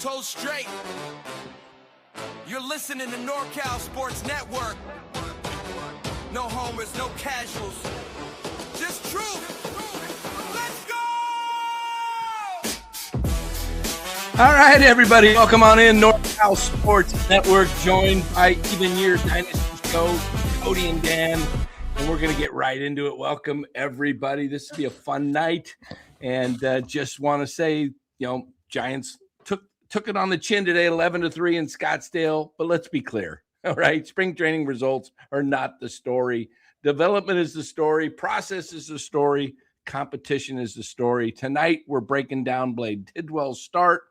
Matos straight. You're listening to NorCal Sports Network. No homers, no casuals. Just truth. Let's go! All right, everybody. Welcome on in. NorCal Sports Network, joined by Even Year Dynasty Show, Cody and Dan. And we're going to get right into it. Welcome, everybody. This will be a fun night. And just want to say, Giants took it on the chin today, 11-3 in Scottsdale. But let's be clear, all right? Spring training results are not the story. Development is the story. Process is the story. Competition is the story. Tonight, we're breaking down Blade Tidwell's start,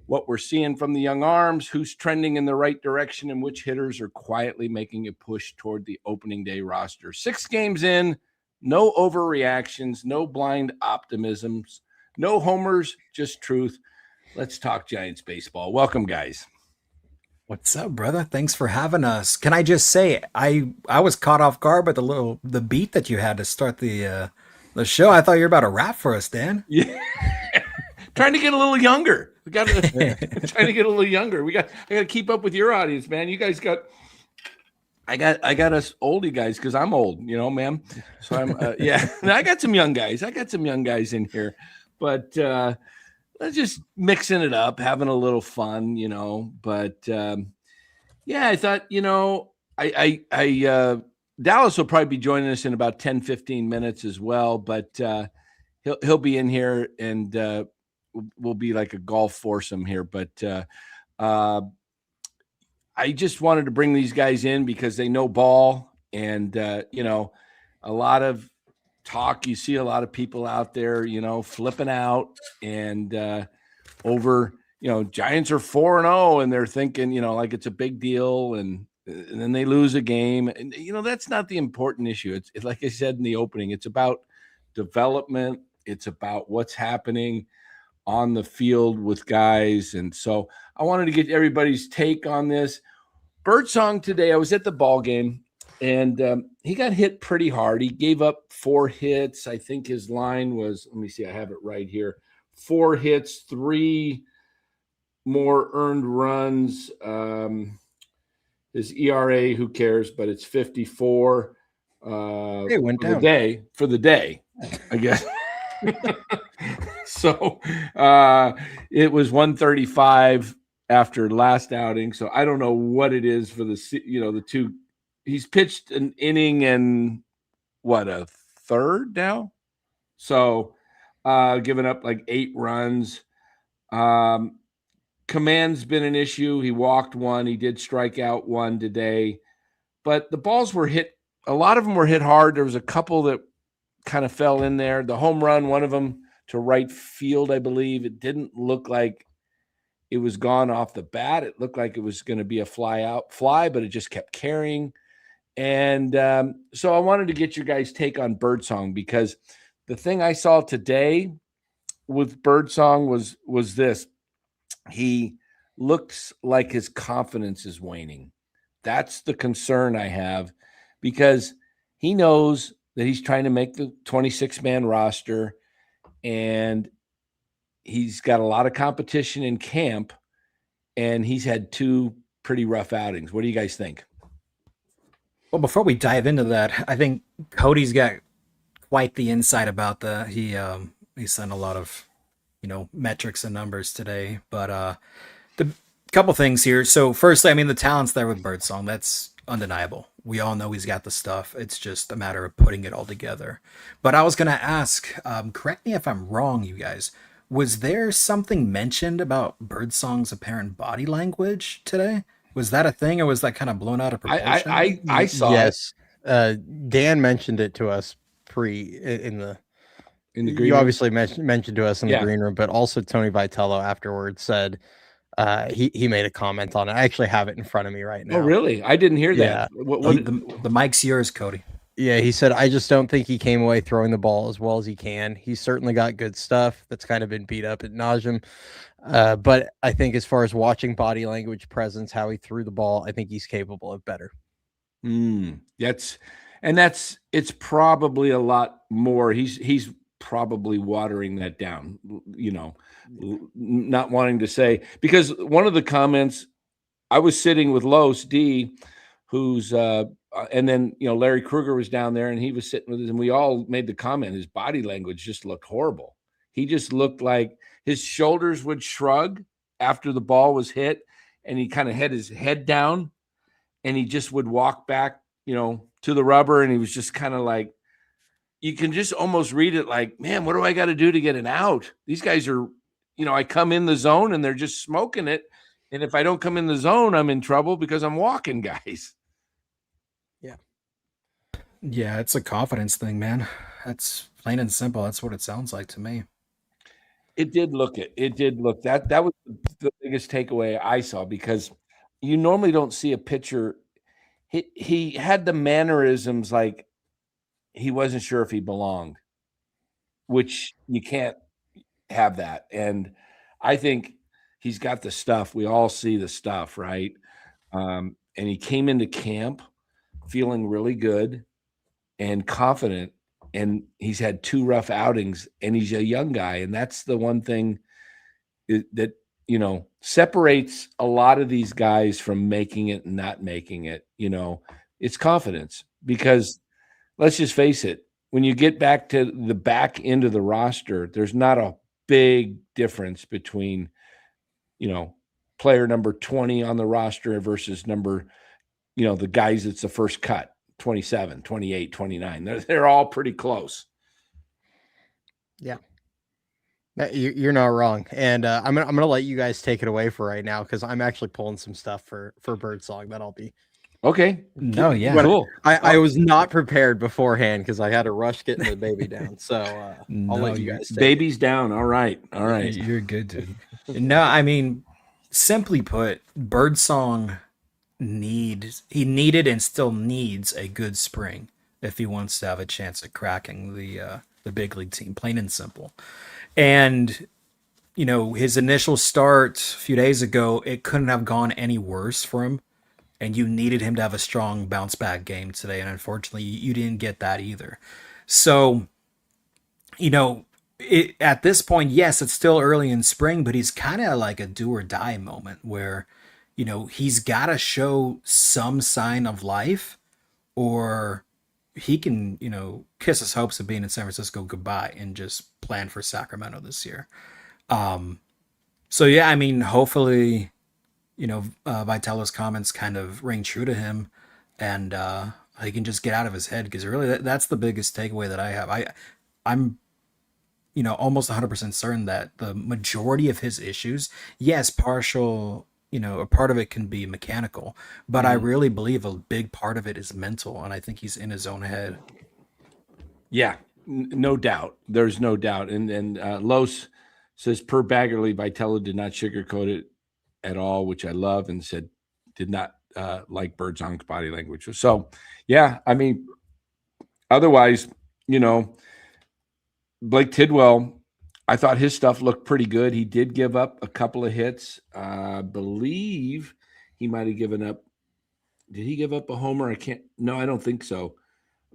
what we're seeing from the young arms, who's trending in the right direction, and which hitters are quietly making a push toward the opening day roster. 6 games in, no overreactions, no blind optimisms, no homers, just truth. Let's talk Giants baseball. Welcome, guys. What's up, brother? Thanks for having us. Can I just say, I was caught off guard by the beat that you had to start the show. I thought you were about to rap for us, Dan. Yeah. Trying to get a little younger. We got trying to get a little younger. I got to keep up with your audience, man. You guys got. I got us oldie guys because I'm old, man. So I'm yeah. I got some young guys. In here, but let's just mixing it up, having a little fun, But yeah, I thought, I Dallas will probably be joining us in about 10-15 minutes as well, but he'll be in here and. Will be like a golf foursome here, but I just wanted to bring these guys in because they know ball and, a lot of talk. You see a lot of people out there, flipping out and over, Giants are 4-0 and they're thinking, like it's a big deal and then they lose a game. And, that's not the important issue. It's like I said in the opening, it's about development. It's about what's happening on the field with guys. And so I wanted to get everybody's take on this. Birdsong today, I was at the ball game and he got hit pretty hard. He gave up 4 hits. I think his line was, let me see, I have it right here. 4 hits, 3 more earned runs. His ERA, who cares, but it's 54 it went down. For the day, I guess. So it was 135 after last outing. So I don't know what it is for the two. He's pitched an inning and a third now. So giving up like 8 runs. Command's been an issue. He walked 1. He did strike out 1 today. But the balls were hit. A lot of them were hit hard. There was a couple that kind of fell in there. The home run, one of them to right field, I believe. It didn't look like it was gone off the bat. It looked like it was going to be a fly, but it just kept carrying. And so I wanted to get your guys' take on Birdsong because the thing I saw today with Birdsong was this. He looks like his confidence is waning. That's the concern I have because he knows that he's trying to make the 26-man roster, and he's got a lot of competition in camp, and he's had 2 pretty rough outings. What do you guys think? Well, before we dive into that, I think Cody's got quite the insight about he sent a lot of, metrics and numbers today. But the couple things here. So firstly, the talent's there with Birdsong. That's undeniable. We all know he's got the stuff. It's just a matter of putting it all together. But I was going to ask, correct me if I'm wrong, you guys. Was there something mentioned about Birdsong's apparent body language today? Was that a thing, or was that kind of blown out of proportion? I saw yes. Dan mentioned it to us in the green room. You obviously mentioned to us in the green room, but also Tony Vitello afterwards said he made a comment on it. I actually have it in front of me right now. Oh, really? I didn't hear that. The mic's yours, Cody. Yeah, he said, I just don't think he came away throwing the ball as well as he can. He's certainly got good stuff that's kind of been beat up ad nauseum. But I think as far as watching body language, presence, how he threw the ball, I think he's capable of better. It's probably a lot more. He's probably watering that down, not wanting to say, because one of the comments, I was sitting with Los D, who's and then Larry Krueger was down there and he was sitting with us, and we all made the comment his body language just looked horrible. He just looked like his shoulders would shrug after the ball was hit, and he kind of had his head down, and he just would walk back, to the rubber, and he was just kind of like, you can just almost read it like, man, what do I got to do to get an out? These guys are, I come in the zone and they're just smoking it. And if I don't come in the zone, I'm in trouble because I'm walking guys. Yeah. Yeah, it's a confidence thing, man. That's plain and simple. That's what it sounds like to me. It did look that was the biggest takeaway I saw, because you normally don't see a pitcher. He had the mannerisms like he wasn't sure if he belonged, which you can't have that. And I think he's got the stuff. We all see the stuff, right? And he came into camp feeling really good and confident, and he's had 2 rough outings, and he's a young guy. And that's the one thing that, separates a lot of these guys from making it and not making it. It's confidence, because let's just face it, when you get back to the back end of the roster, there's not a big difference between, player number 20 on the roster versus number, the guys that's the first cut, 27, 28, 29. They're all pretty close. Yeah. You're not wrong. And I'm gonna let you guys take it away for right now, because I'm actually pulling some stuff for Birdsong that I'll be. Okay. No, yeah. Cool. I was not prepared beforehand because I had to rush getting the baby down. So I'll let you guys take baby's down. All right. You're good, dude. No, I mean, simply put, Birdsong needed and still needs a good spring if he wants to have a chance at cracking the big league team, plain and simple. And his initial start a few days ago, it couldn't have gone any worse for him. And you needed him to have a strong bounce back game today. And unfortunately, you didn't get that either. So, at this point, yes, it's still early in spring, but he's kind of like a do or die moment where, he's got to show some sign of life, or he can, kiss his hopes of being in San Francisco goodbye and just plan for Sacramento this year. So, yeah, I mean, hopefully, Vitello's comments kind of ring true to him, and he can just get out of his head, because really that's the biggest takeaway that I have. I'm almost 100% certain that the majority of his issues, yes, partial, a part of it can be mechanical, but I really believe a big part of it is mental, and I think he's in his own head. Yeah, no doubt. There's no doubt. And Los says, per Baggerly, Vitello did not sugarcoat it at all, which I love, and said did not like Birdsong's body language. So, yeah, I mean, otherwise, Blake Tidwell, I thought his stuff looked pretty good. He did give up a couple of hits. I believe he might have given up. Did he give up a homer? No, I don't think so.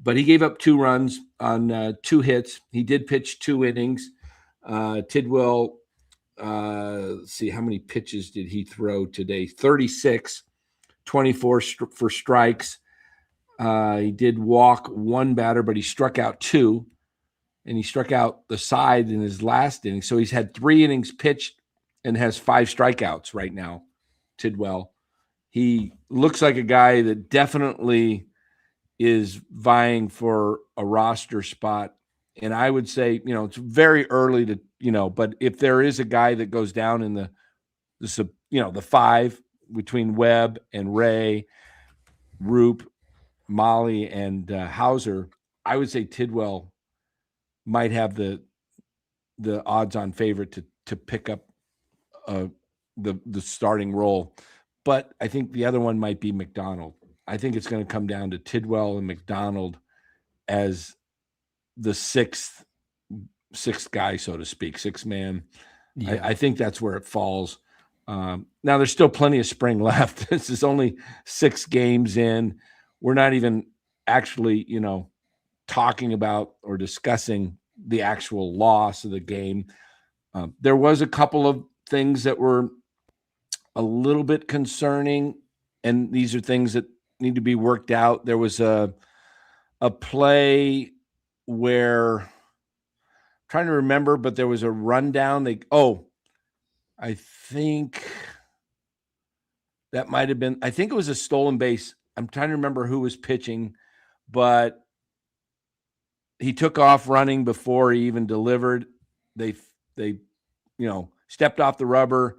But he gave up 2 runs on 2 hits. He did pitch 2 innings. Tidwell, let's see, how many pitches did he throw today? 36, 24 for strikes. He did walk 1 batter, but he struck out 2, and he struck out the side in his last inning. So he's had 3 innings pitched and has 5 strikeouts right now, Tidwell. He looks like a guy that definitely is vying for a roster spot. And I would say, it's very early to, but if there is a guy that goes down in the 5 between Webb and Ray, Roop, Molly, and Hauser, I would say Tidwell might have the odds-on favorite to pick up the starting role. But I think the other one might be McDonald. I think it's going to come down to Tidwell and McDonald as the sixth guy, so to speak, 6th man. Yeah. I think that's where it falls. Now there's still plenty of spring left. This is only 6 games in. We're not even actually, talking about or discussing the actual loss of the game. There was a couple of things that were a little bit concerning, and these are things that need to be worked out. There was a play where, I'm trying to remember, but there was a rundown. I think that might have been, I think it was a stolen base. I'm trying to remember who was pitching, but he took off running before he even delivered. They stepped off the rubber,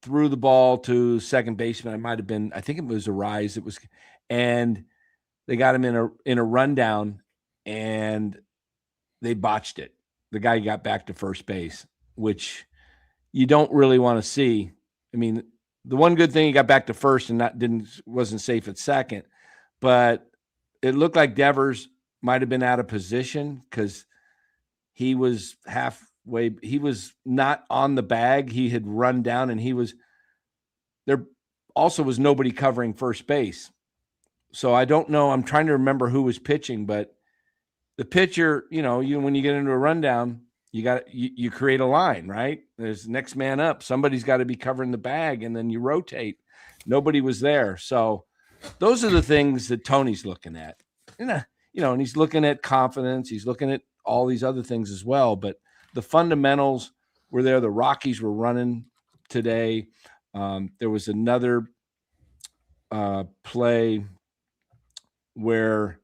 threw the ball to second baseman. It might have been, I think it was Arraez. And they got him in a rundown, and they botched it. The guy got back to first base, which you don't really want to see. I mean, the one good thing, he got back to first and wasn't safe at second, but it looked like Devers might have been out of position because he was halfway. He was not on the bag. He had run down, and there also was nobody covering first base. So I don't know. I'm trying to remember who was pitching, but the pitcher, when you get into a rundown, you create a line, right? There's next man up. Somebody's got to be covering the bag, and then you rotate. Nobody was there. So those are the things that Tony's looking at. And he's looking at confidence. He's looking at all these other things as well. But the fundamentals were there. The Rockies were running today. There was another play where,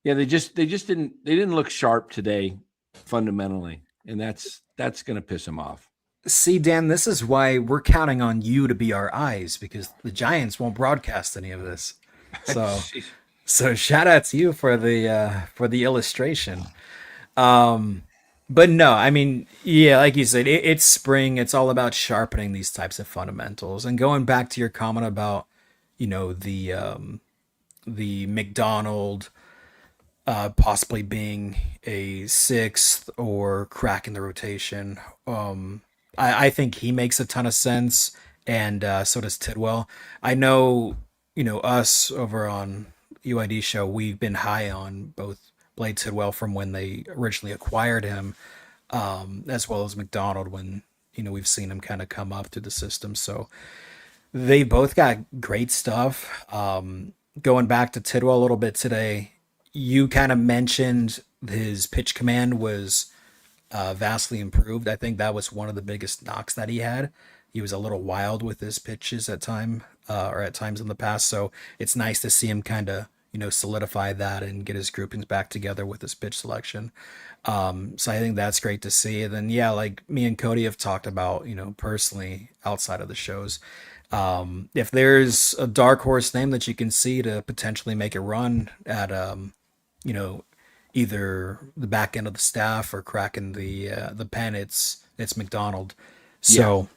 they didn't look sharp today fundamentally, and that's going to piss him off. See, Dan, this is why we're counting on you to be our eyes, because the Giants won't broadcast any of this. So shout out to you for the illustration. But no, I mean, like you said, it's spring. It's all about sharpening these types of fundamentals. And going back to your comment about, the McDonald possibly being a sixth or cracking the rotation. I think he makes a ton of sense, and so does Tidwell. I know, us over on EYDshow, we've been high on both Blade Tidwell from when they originally acquired him, as well as McDonald when, we've seen him kind of come up through the system. So they both got great stuff. Going back to Tidwell a little bit today, you kind of mentioned his pitch command was vastly improved. I think that was one of the biggest knocks that he had. He was a little wild with his pitches at times in the past. So it's nice to see him kind of, solidify that and get his groupings back together with his pitch selection. So I think that's great to see. And then, like me and Cody have talked about, personally outside of the shows, if there's a dark horse name that you can see to potentially make a run at, either the back end of the staff or cracking the pen, it's McDonald. So,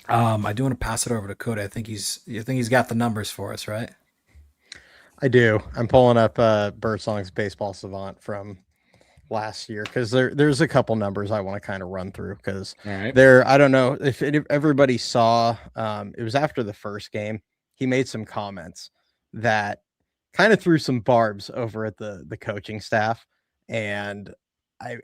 I do want to pass it over to Cody. I think he's got the numbers for us, right? I do. I'm pulling up Birdsong's Baseball Savant from last year because there's a couple numbers I want to kind of run through because I don't know if everybody saw. It was after the first game. He made some comments that kind of threw some barbs over at the coaching staff, and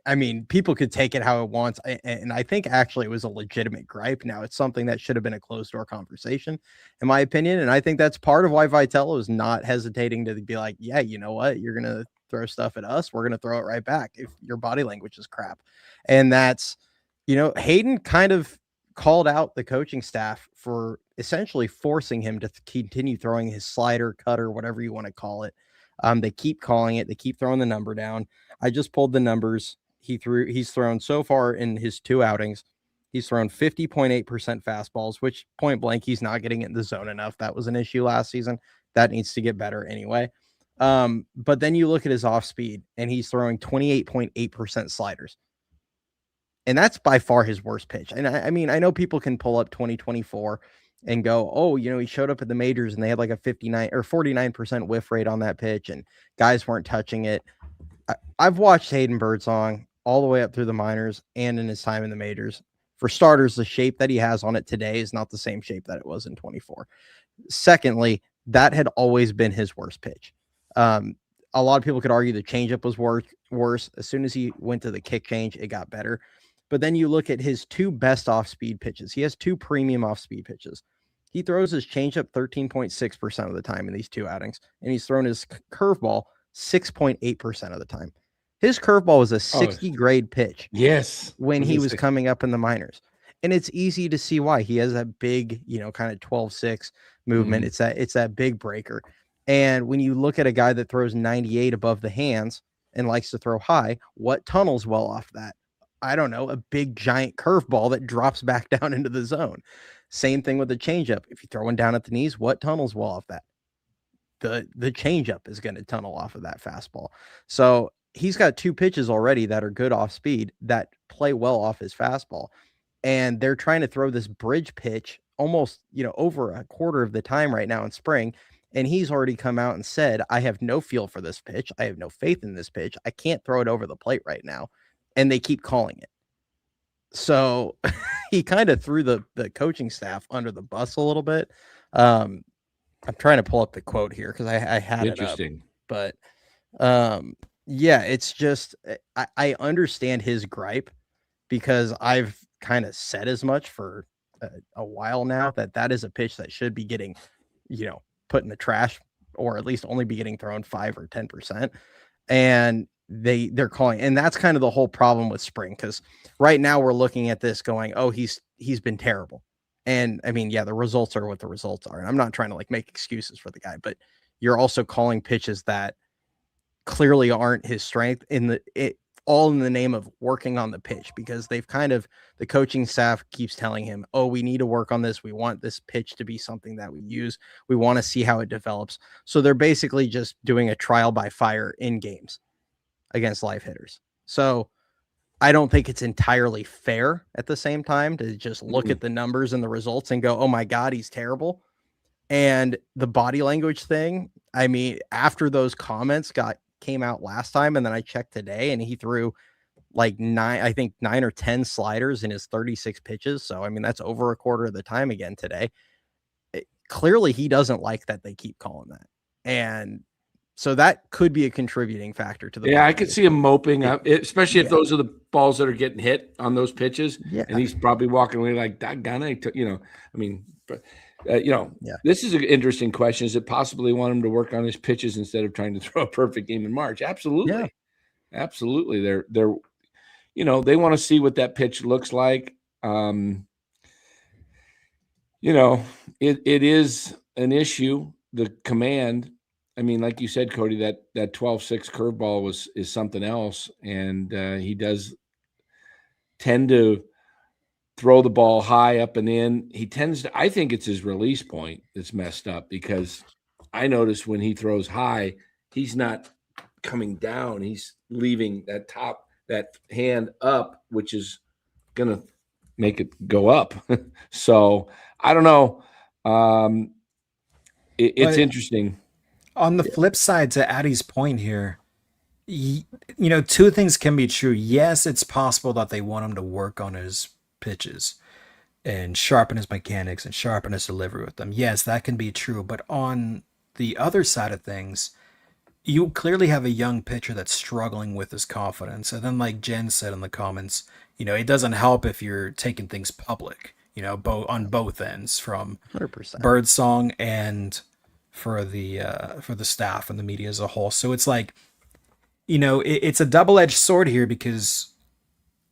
I mean, people could take it how it wants, and I think actually it was a legitimate gripe. Now it's something that should have been a closed door conversation, in my opinion, and I think that's part of why Vitello is not hesitating to be like, yeah, you know what, you're gonna throw stuff at us, we're gonna throw it right back if your body language is crap. And that's, Hayden kind of called out the coaching staff for essentially forcing him to continue throwing his slider, cutter, whatever you want to call it. They keep calling it. They keep throwing the number down. I just pulled the numbers. He's thrown so far in his 2 outings. He's thrown 50.8% fastballs, which point blank, he's not getting it in the zone enough. That was an issue last season. That needs to get better anyway. But then you look at his off speed and he's throwing 28.8% sliders. And that's by far his worst pitch. And I mean, I know people can pull up 2024 and go, oh, he showed up at the majors and they had like a 59 or 49% whiff rate on that pitch and guys weren't touching it. I've watched Hayden Birdsong all the way up through the minors and in his time in the majors. For starters, the shape that he has on it today is not the same shape that it was in 24. Secondly, that had always been his worst pitch. A lot of people could argue the changeup was worse. As soon as he went to the kick change, it got better. But then you look at his 2 best off-speed pitches. He has 2 premium off-speed pitches. He throws his changeup 13.6% of the time in these 2 outings, and he's thrown his curveball 6.8% of the time. His curveball was a 60 grade pitch. Yes. When he was coming up in the minors. And it's easy to see why. He has that big, kind of 12-6 movement. It's that big breaker. And when you look at a guy that throws 98 above the hands and likes to throw high, what tunnels well off that? I don't know, a big giant curveball that drops back down into the zone. Same thing with the changeup. If you throw one down at the knees, what tunnels well off that? The changeup is going to tunnel off of that fastball. So he's got 2 pitches already that are good off speed that play well off his fastball. And they're trying to throw this bridge pitch almost, over a quarter of the time right now in spring. And he's already come out and said, I have no feel for this pitch. I have no faith in this pitch. I can't throw it over the plate right now. And they keep calling it. So he kind of threw the coaching staff under the bus a little bit. I'm trying to pull up the quote here because I had interesting. It up. But yeah, it's just I understand his gripe because I've kind of said as much for a while now that is a pitch that should be getting, put in the trash or at least only be getting thrown 5 or 10%. And they're calling, and that's kind of the whole problem with spring, because right now we're looking at this going, oh, he's been terrible. And I mean, yeah, the results are what the results are. And I'm not trying to make excuses for the guy, but you're also calling pitches that clearly aren't his strength all in the name of working on the pitch, because the coaching staff keeps telling him, oh, we need to work on this. We want this pitch to be something that we use. We want to see how it develops. So they're basically just doing a trial by fire in games against live hitters. So I don't think it's entirely fair at the same time to just look at the numbers and the results and go, oh my God, he's terrible. And the body language thing, I mean, after those comments came out last time, and then I checked today, and he threw 9 or 10 sliders in his 36 pitches. So, I mean, that's over a quarter of the time again today. Clearly, he doesn't like that they keep calling that. And so that could be a contributing factor to the. Yeah, I could see him moping, especially if those are the balls that are getting hit on those pitches. Yeah. And he's probably walking away like, doggone, this is an interesting question. Is it possibly want him to work on his pitches instead of trying to throw a perfect game in March? Absolutely. Yeah. Absolutely. They're they want to see what that pitch looks like. It is an issue, the command. I mean, like you said, Cody, that 12-6 curveball is something else. And he does tend to throw the ball high up and in. He tends to, I think it's his release point that's messed up, because I notice when he throws high, he's not coming down. He's leaving that hand up, which is going to make it go up. So I don't know. It's interesting. On the flip side, to Addy's point here, 2 things can be true. Yes, it's possible that they want him to work on his pitches and sharpen his mechanics and sharpen his delivery with them. Yes, that can be true. But on the other side of things, you clearly have a young pitcher that's struggling with his confidence. And then, like Jen said in the comments, it doesn't help if you're taking things public, on both ends, from 100%. Birdsong and for the staff and the media as a whole. So it's it's a double-edged sword here, because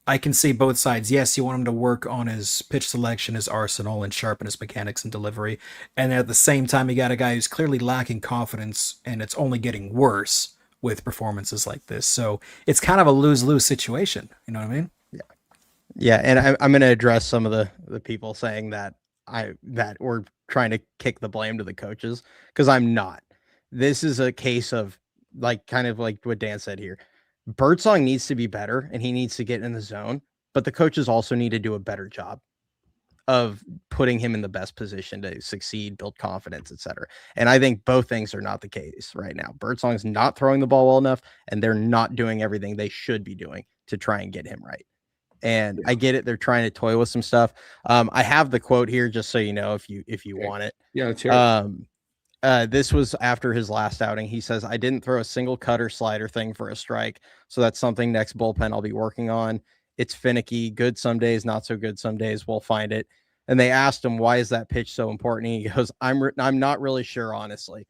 I can see both sides. Yes, you want him to work on his pitch selection, his arsenal, and sharpen his mechanics and delivery. And at the same time, you got a guy who's clearly lacking confidence, and it's only getting worse with performances like this. So it's kind of a lose-lose situation. You know what I mean? Yeah. Yeah. And I'm going to address some of the people saying that we're trying to kick the blame to the coaches, because I'm not. This is a case of kind of like what Dan said here. Birdsong needs to be better, and he needs to get in the zone, but the coaches also need to do a better job of putting him in the best position to succeed, build confidence, etc. And I think both things are not the case right now. Birdsong's not throwing the ball well enough, and they're not doing everything they should be doing to try and get him right. And I get it. They're trying to toy with some stuff. I have the quote here just so you know, if you want it. Yeah, let's hear it. This was after his last outing. He says, I didn't throw a single cutter slider thing for a strike. So that's something next bullpen I'll be working on. It's finicky, good some days, not so good some days. We'll find it. And they asked him, why is that pitch so important? He goes, I'm not really sure, honestly.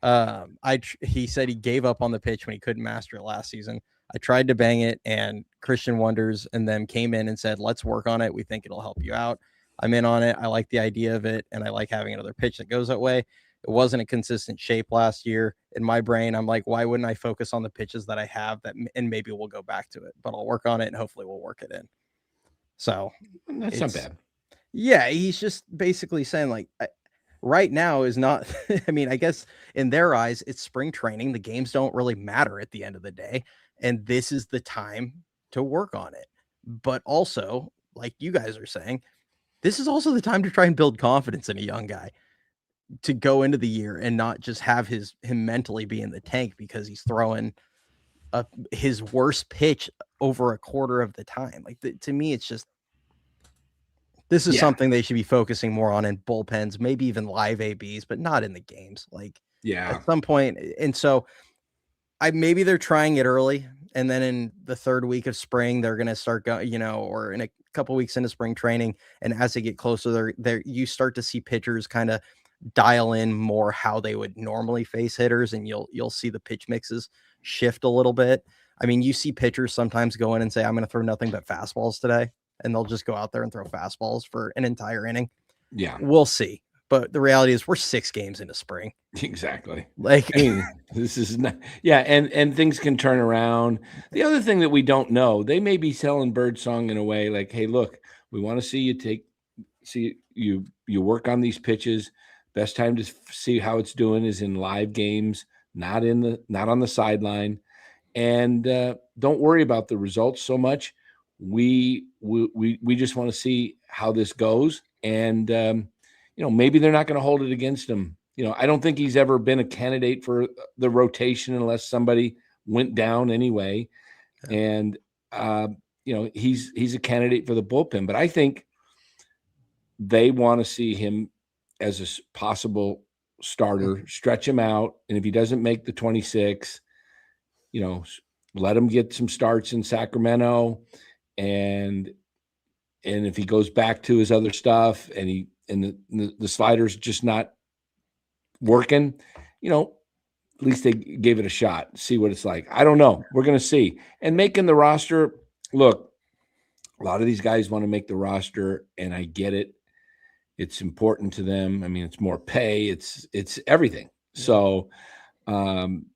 He said he gave up on the pitch when he couldn't master it last season. I tried to bang it, and Christian Wonders and them came in and said, let's work on it. We think it'll help you out. I'm in on it. I like the idea of it, and I like having another pitch that goes that way. It wasn't a consistent shape last year. In my brain, I'm like, why wouldn't I focus on the pitches that I have and maybe we'll go back to it, but I'll work on it and hopefully we'll work it in. So that's not bad. Yeah. He's just basically saying like, right now is not, I mean, I guess in their eyes, it's spring training. The games don't really matter at the end of the day. And this is the time to work on it. But also, like you guys are saying, this is also the time to try and build confidence in a young guy, to go into the year and not just have him mentally be in the tank because he's throwing his worst pitch over a quarter of the time. Like to me, it's just, this is something they should be focusing more on in bullpens, maybe even live ABs, but not in the games. Like at some point. And so maybe they're trying it early, and then in the third week of spring, they're going to start going, or in a couple weeks into spring training. And as they get closer, you start to see pitchers kind of dial in more how they would normally face hitters, and you'll see the pitch mixes shift a little bit. I mean, you see pitchers sometimes go in and say, I'm going to throw nothing but fastballs today, and they'll just go out there and throw fastballs for an entire inning. Yeah, we'll see. But the reality is we're 6 games into spring. Exactly. Like, I mean, this is not, and things can turn around. The other thing that we don't know, they may be selling Birdsong in a way like, hey, look, we want to see you work on these pitches. Best time to see how it's doing is in live games, not on the sideline. And don't worry about the results so much. We just want to see how this goes. And, maybe they're not going to hold it against him. I don't think he's ever been a candidate for the rotation unless somebody went down anyway. And, he's a candidate for the bullpen. But I think they want to see him as a possible starter, stretch him out. And if he doesn't make the 26, let him get some starts in Sacramento. And if he goes back to his other stuff and the slider's just not working, at least they gave it a shot, see what it's like. I don't know. We're going to see. And making the roster, look, a lot of these guys want to make the roster, and I get it. It's important to them. I mean, it's more pay. It's everything. So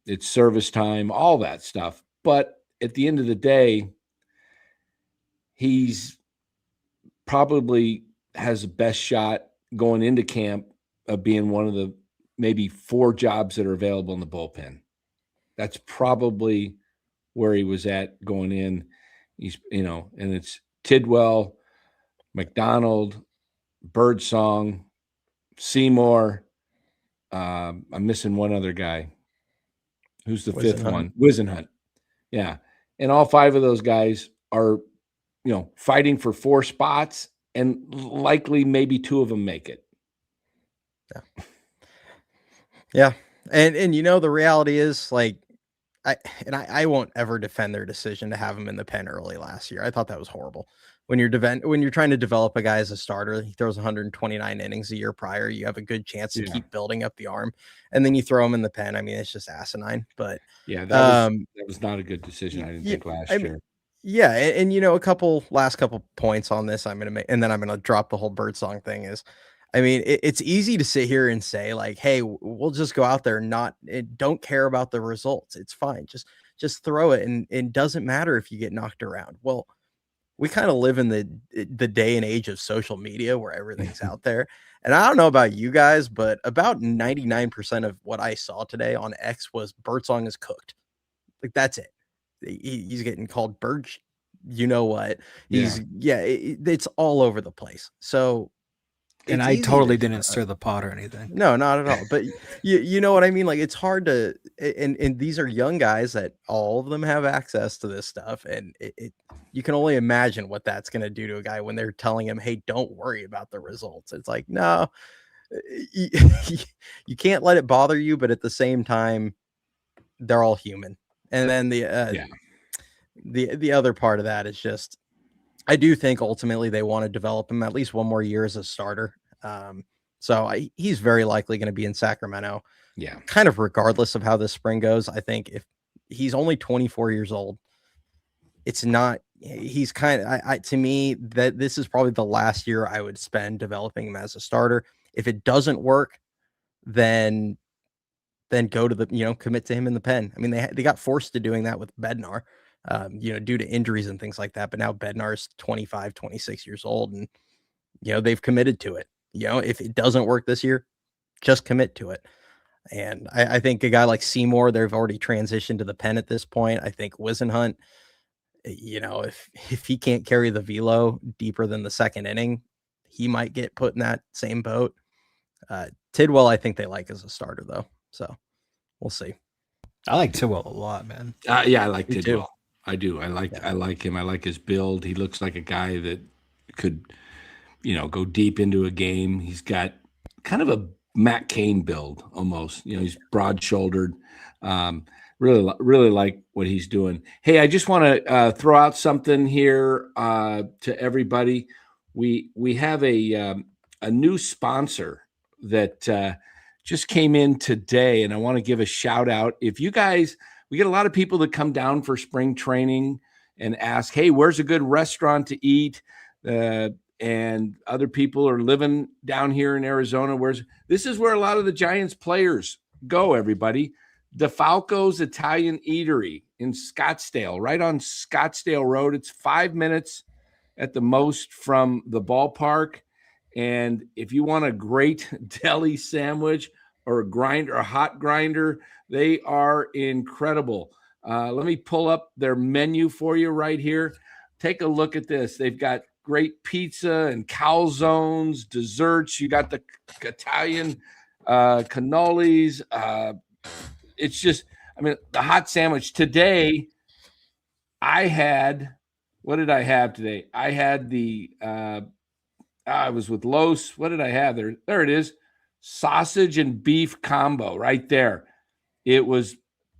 it's service time, all that stuff. But at the end of the day, he's probably has the best shot going into camp of being one of the maybe 4 jobs that are available in the bullpen. That's probably where he was at going in. He's, and it's Tidwell, McDonald, Birdsong, Seymour. I'm missing one other guy. Who's the fifth one? Wisenhunt. Yeah. And all 5 of those guys are, fighting for 4 spots, and likely maybe 2 of them make it. Yeah. And the reality is, like, I won't ever defend their decision to have him in the pen early last year. I thought that was horrible. When you're trying to develop a guy as a starter, he throws 129 innings a year prior. You have a good chance to keep building up the arm, and then you throw him in the pen. I mean, it's just asinine. But that was not a good decision. I didn't think last year. Yeah, and last couple points on this I'm going to make, and then I'm going to drop the whole Birdsong thing is, I mean, it's easy to sit here and say like, hey, we'll just go out there and don't care about the results. It's fine. Just throw it, and it doesn't matter if you get knocked around. Well, we kind of live in the day and age of social media where everything's out there. And I don't know about you guys, but about 99% of what I saw today on X was Birdsong is cooked. Like, that's it. He's getting called Birch. You know what? It's all over the place. So, and I totally didn't stir the pot or anything. No, not at all. But you know what I mean? Like, it's hard to, and these are young guys that all of them have access to this stuff. And you can only imagine what that's going to do to a guy when they're telling him, hey, don't worry about the results. It's like, no, you can't let it bother you, but at the same time, they're all human. And then the other part of that is just, I do think ultimately they want to develop him at least one more year as a starter. So he's very likely going to be in Sacramento. Yeah. Kind of regardless of how this spring goes. I think if he's only 24 years old, it's not, he's kind of, to me, that this is probably the last year I would spend developing him as a starter. If it doesn't work, then go to the, commit to him in the pen. I mean, they got forced to doing that with Bednar, due to injuries and things like that. But now Bednar is 25, 26 years old, and, they've committed to it. If it doesn't work this year, just commit to it. And I think a guy like Seymour, they've already transitioned to the pen at this point. I think Wisenhunt, if he can't carry the velo deeper than the second inning, he might get put in that same boat. Tidwell, I think they like as a starter though. So we'll see. I like Tidwell a lot, man. Yeah, I like Tidwell. I do. I like him. I like his build. He looks like a guy that could, go deep into a game. He's got kind of a Matt Cain build almost. He's broad-shouldered. Really like what he's doing. Hey, I just want to throw out something here to everybody. We have a new sponsor that just came in today, and I want to give a shout out. If you guys, we get a lot of people that come down for spring training and ask, hey, where's a good restaurant to eat? And other people are living down here in Arizona. This is where a lot of the Giants players go, everybody. DeFalco's Italian Eatery in Scottsdale, right on Scottsdale Road. It's 5 minutes at the most from the ballpark. And if you want a great deli sandwich or a hot grinder, they are incredible. Let me pull up their menu for you right here. Take a look at this. They've got great pizza and calzones, desserts. You got the Italian cannolis. It's just, the hot sandwich. Today, what did I have today? I had I was with Los. What did I have there? There it is. Sausage and beef combo right there. It was a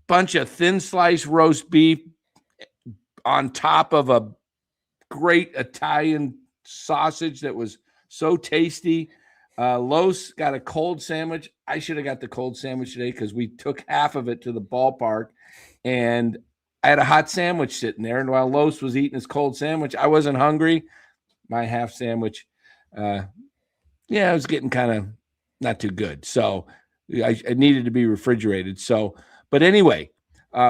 bunch of thin sliced roast beef on top of a great Italian sausage that was so tasty. Los got a cold sandwich. I should have got the cold sandwich today because we took half of it to the ballpark, and I had a hot sandwich sitting there. And while Los was eating his cold sandwich, I wasn't hungry. My half sandwich, it was getting kind of not too good. So I needed to be refrigerated. So, but anyway,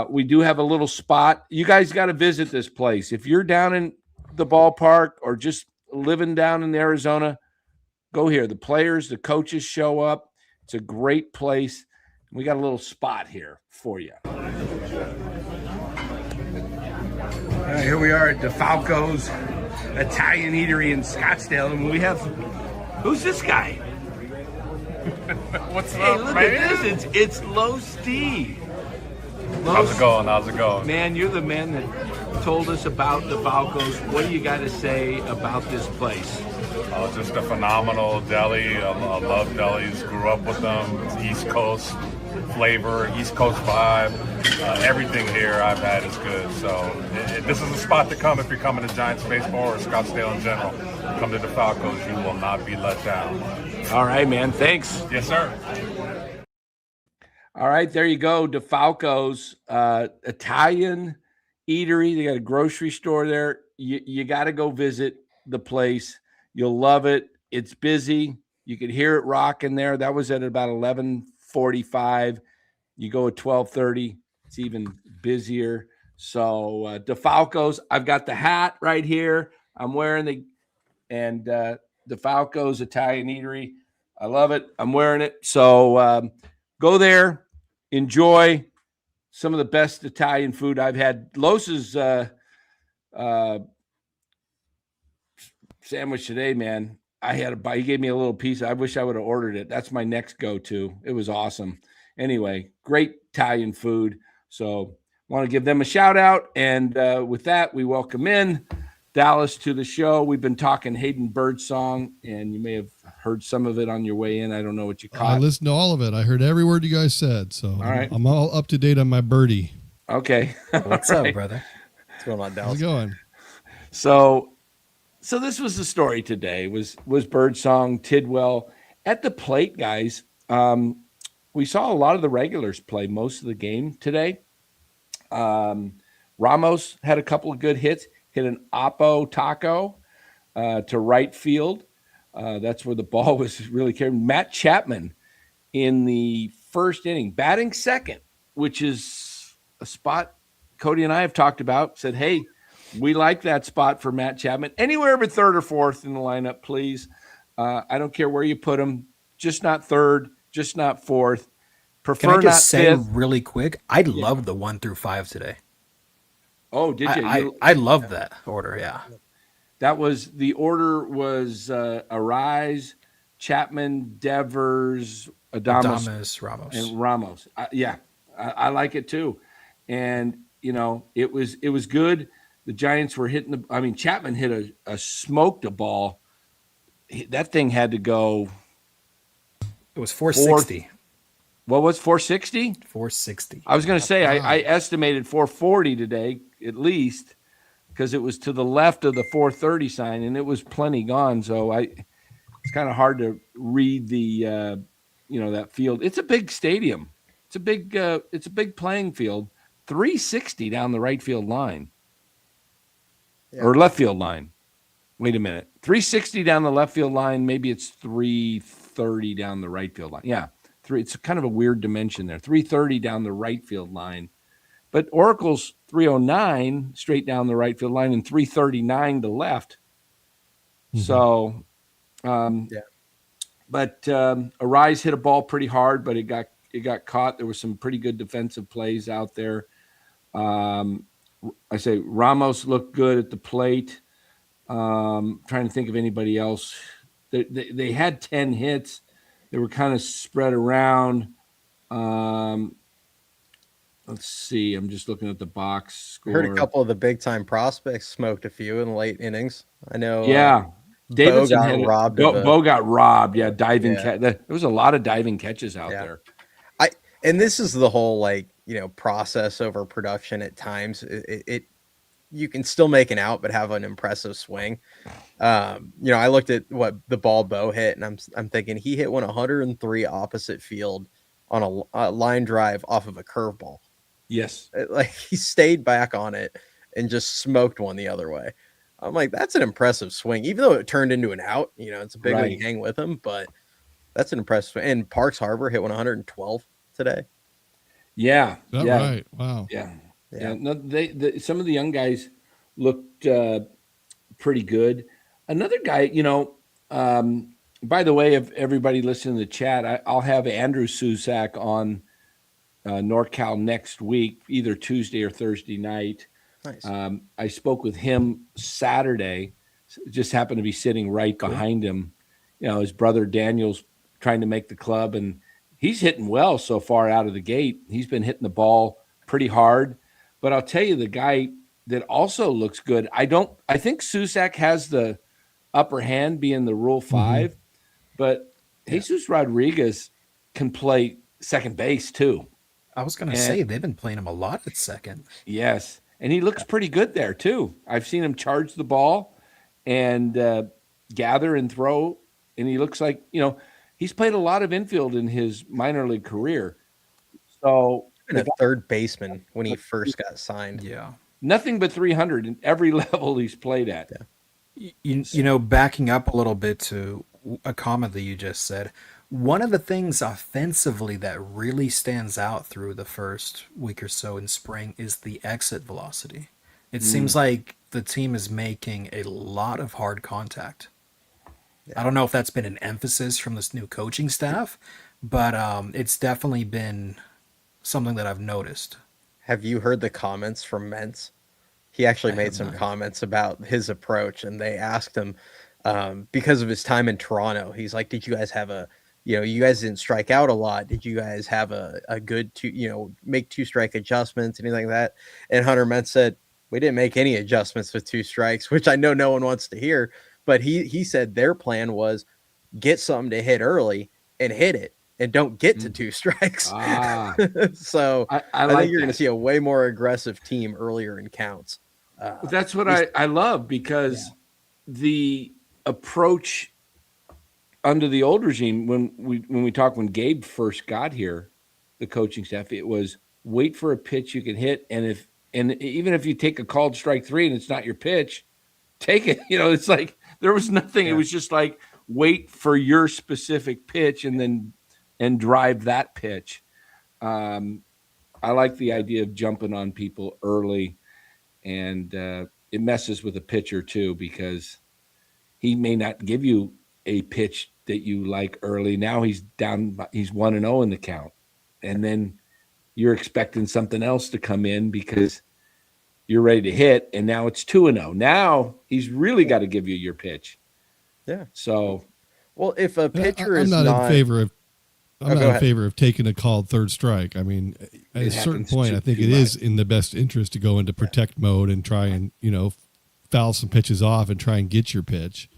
we do have a little spot. You guys got to visit this place. If you're down in the ballpark or just living down in Arizona, go here. The players, the coaches show up. It's a great place. We got a little spot here for you. All right, here we are at DeFalco's Italian Eatery in Scottsdale, and we have, who's this guy? What's hey, up, look man? at this. It's Low Steve. How's it going? Man, you're the man that told us about DeFalco's. What do you got to say about this place? Just a phenomenal deli. I love delis. Grew up with them. It's East Coast flavor, East Coast vibe. Everything here I've had is good. So this is a spot to come if you're coming to Giants baseball or Scottsdale in general. Come to DeFalco's. You will not be let down. All right, man. Thanks. Yes, sir. All right, there you go. DeFalco's Italian Eatery. They got a grocery store there. You got to go visit the place. You'll love it. It's busy. You could hear it rocking there. That was at about 11:45. You go at 12:30. It's even busier. So DeFalco's. I've got the hat right here. I'm wearing DeFalco's Italian Eatery. I love it. I'm wearing it. So go there. Enjoy some of the best Italian food I've had. Los's sandwich today, man. I had a bite. He gave me a little piece. I wish I would have ordered it. That's my next go-to. It was awesome. Anyway, great Italian food. So want to give them a shout out. And with that, we welcome in Dallas to the show. We've been talking Hayden Birdsong, and you may have heard some of it on your way in. I don't know what you caught. I listened to all of it. I heard every word you guys said. So I'm all up to date on my birdie. Okay. What's up, brother? What's going on, Dallas? How's it going? So this was the story today. Was Birdsong, Tidwell at the plate, guys. We saw a lot of the regulars play most of the game today. Ramos had a couple of good hits. Hit an Oppo taco to right field. That's where the ball was really carried. Matt Chapman in the first inning, batting second, which is a spot Cody and I have talked about. Said, hey, we like that spot for Matt Chapman. Anywhere but third or fourth in the lineup, please. I don't care where you put him. Just not third, just not fourth. Prefer Can I just not say fifth. really quick? I loved the 1 through 5 today. Oh, did you? I love that order. Yeah. That was the order was Arraez, Chapman, Devers, Adames, Ramos, and Ramos. I like it too, and it was good. The Giants were hitting Chapman hit a smoked a ball. That thing had to go. It was 460. What was 460? 460. I was going to say I estimated 440 today at least, because it was to the left of the 430 sign and it was plenty gone. So it's kind of hard to read the that field. It's a big stadium. It's a big playing field. 360 down the right field line. Yeah. Or left field line. Wait a minute. 360 down the left field line. Maybe it's 330 down the right field line. Yeah. It's kind of a weird dimension there. 330 down the right field line. But Oracle's 309 straight down the right field line and 339 to left. Mm-hmm. So, But Arraez hit a ball pretty hard, but it got caught. There were some pretty good defensive plays out there. I say Ramos looked good at the plate. Trying to think of anybody else. They had 10 hits. They were kind of spread around. Let's see. I'm just looking at the box score. I heard a couple of the big-time prospects smoked a few in the late innings. I know. Yeah. Davidson got robbed. Bo got robbed. Yeah, diving catch. There was a lot of diving catches out there. And this is the whole process over production at times. It you can still make an out, but have an impressive swing. I looked at what the ball Bo hit, and I'm thinking he hit 103 opposite field on a line drive off of a curveball. Yes, he stayed back on it and just smoked one the other way. I'm like, that's an impressive swing, even though it turned into an out. It's a big one, you hang with him, but that's an impressive swing. And Parks Harbor hit 112 today. Yeah, right. Wow. Yeah. No, some of the young guys looked pretty good. Another guy, by the way, if everybody listening to the chat, I'll have Andrew Susak on NorCal next week, either Tuesday or Thursday night. Nice. I spoke with him Saturday. Just happened to be sitting right behind him. His brother Daniel's trying to make the club, and he's hitting well so far out of the gate. He's been hitting the ball pretty hard. But I'll tell you, the guy that also looks good, I think Susak has the upper hand being the Rule 5, but Jesus Rodriguez can play second base too. I was going to say, they've been playing him a lot at second. Yes, and he looks pretty good there too. I've seen him charge the ball and gather and throw, and he looks like, he's played a lot of infield in his minor league career. So a third baseman when he first got signed. Yeah. Nothing but 300 in every level he's played at. Yeah. Backing up a little bit to a comment that you just said, one of the things offensively that really stands out through the first week or so in spring is the exit velocity. It seems like the team is making a lot of hard contact. Yeah. I don't know if that's been an emphasis from this new coaching staff, but it's definitely been something that I've noticed. Have you heard the comments from Mentz? He actually made some comments about his approach, and they asked him because of his time in Toronto. He's like, did you guys have you guys didn't strike out a lot. Did you guys have a good make 2-strike adjustments, anything like that? And Hunter Mentz said, we didn't make any adjustments with 2 strikes, which I know no one wants to hear. But he said their plan was get something to hit early and hit it, and don't get to 2 strikes. So I think you're going to see a way more aggressive team earlier in counts. That's what I love, because the approach under the old regime, when Gabe first got here, the coaching staff, it was wait for a pitch you can hit, and even if you take a called strike 3 and it's not your pitch, take it. It's like there was nothing. It was just like wait for your specific pitch and drive that pitch. I like the idea of jumping on people early, and it messes with the pitcher too, because he may not give you a pitch that you like early. Now he's 1-0 in the count, and then you're expecting something else to come in because you're ready to hit, and now it's 2-0. Now he's really got to give you your pitch. Yeah. So, well, if a pitcher I'm is not in favor of. I'm not in ahead. favor of taking a called 3rd strike. I mean, at a certain point, I think it is in the best interest to go into protect mode and try and, foul some pitches off and try and get your pitch.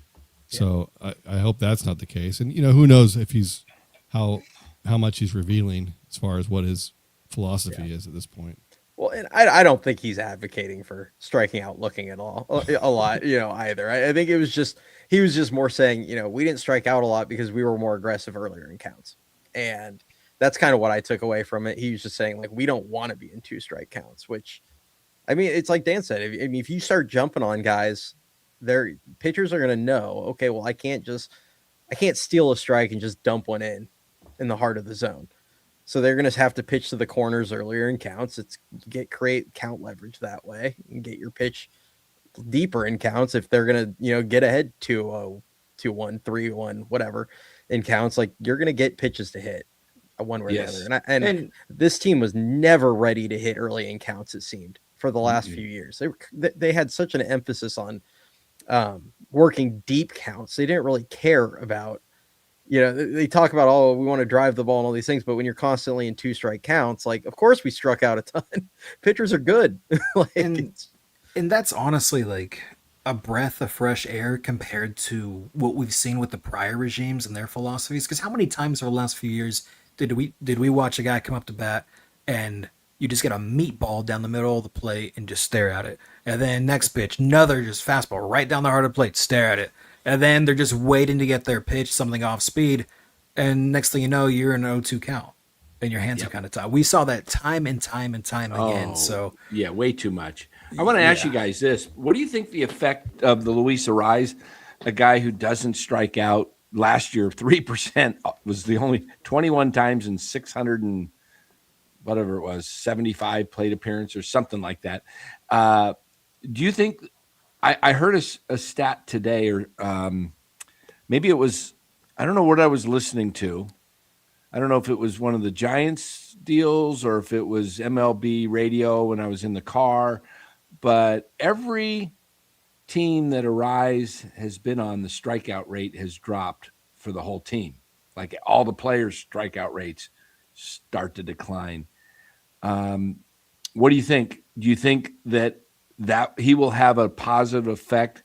So I hope that's not the case. And, who knows if he's how much he's revealing as far as what his philosophy is at this point. Well, and I don't think he's advocating for striking out looking at all a lot, either. I think he was just more saying, we didn't strike out a lot because we were more aggressive earlier in counts. And that's kind of what I took away from it. He was just saying, like, we don't want to be in 2 strike counts, which, I mean, it's like Dan said, if you start jumping on guys, their pitchers are going to know, okay, well, I can't steal a strike and just dump one in the heart of the zone. So they're going to have to pitch to the corners earlier in counts. Create count leverage that way and get your pitch deeper in counts. If they're going to, get ahead 2-0, 2-1, 3-1, whatever in counts, like you're going to get pitches to hit one way or the other. And this team was never ready to hit early in counts. It seemed for the last few years, they had such an emphasis on working deep counts. They didn't really care about, they talk about, oh, we want to drive the ball and all these things, but when you're constantly in 2 strike counts, like, of course we struck out a ton. Pitchers are good. And that's honestly like a breath of fresh air compared to what we've seen with the prior regimes and their philosophies. Because how many times over the last few years did we watch a guy come up to bat and you just get a meatball down the middle of the plate and just stare at it, and then next pitch, another just fastball right down the heart of the plate, stare at it, and then they're just waiting to get their pitch, something off speed, and next thing you know, you're in an 0-2 count and your hands are kind of tied. We saw that time and time again. So yeah, way too much. I want to ask you guys this. What do you think the effect of the Luis Arraez, a guy who doesn't strike out last year, 3% was the only 21 times in 600 and whatever it was, 75 plate appearance or something like that. Do you think, I heard a stat today, or maybe it was, I don't know what I was listening to. I don't know if it was one of the Giants deals or if it was MLB radio when I was in the car, but every team that Arraez has been on, the strikeout rate has dropped for the whole team. Like all the players' strikeout rates start to decline. What do you think? Do you think that he will have a positive effect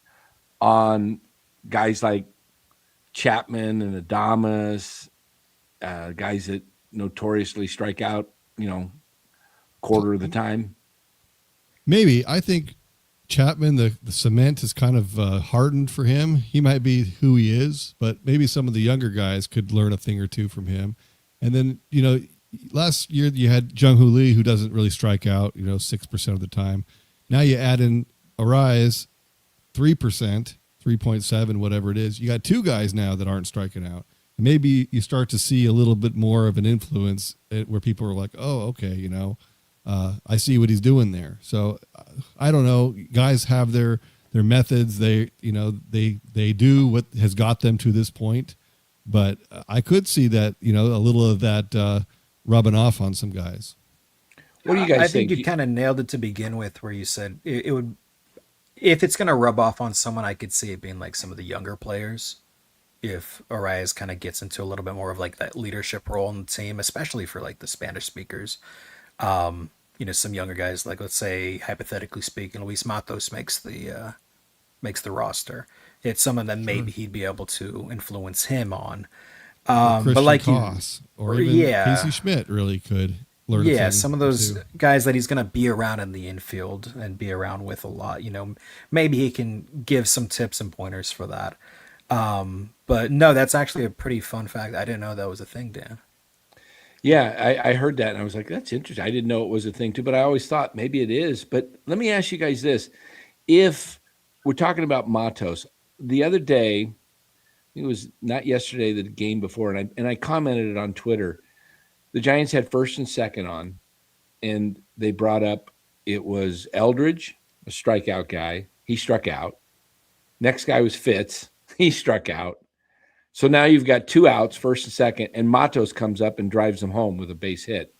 on guys like Chapman and Adames, guys that notoriously strike out, quarter of the time? Maybe. I think Chapman, the cement is kind of hardened for him. He might be who he is, but maybe some of the younger guys could learn a thing or two from him. And then, last year you had Jung-Hoo Lee, who doesn't really strike out, 6% of the time. Now you add in Arraez, 3%, 3.7, whatever it is. You got 2 guys now that aren't striking out. Maybe you start to see a little bit more of an influence where people are like, oh, okay, I see what he's doing there. So I don't know. Guys have their methods. They do what has got them to this point. But I could see that, a little of that rubbing off on some guys. What do you guys think? I think you kind of nailed it to begin with, where you said it would, if it's going to rub off on someone, I could see it being like some of the younger players. If Arraez kind of gets into a little bit more of like that leadership role in the team, especially for like the Spanish speakers. some younger guys, like let's say hypothetically speaking, Luis Matos makes the roster. It's someone that maybe he'd be able to influence him on. Christian but like Koss, or even Casey Schmidt really could learn. Yeah, some of those guys that he's going to be around in the infield and be around with a lot. Maybe he can give some tips and pointers for that. But no, that's actually a pretty fun fact. I didn't know that was a thing, Dan. Yeah, I heard that and I was like, that's interesting. I didn't know it was a thing too, but I always thought maybe it is. But let me ask you guys this. If we're talking about Matos, the other day, it was not yesterday, the game before, and I commented it on Twitter. The Giants had first and second on, and they brought up it was Eldridge, a strikeout guy. He struck out. Next guy was Fitz. He struck out. So now you've got 2 outs, first and second, and Matos comes up and drives them home with a base hit.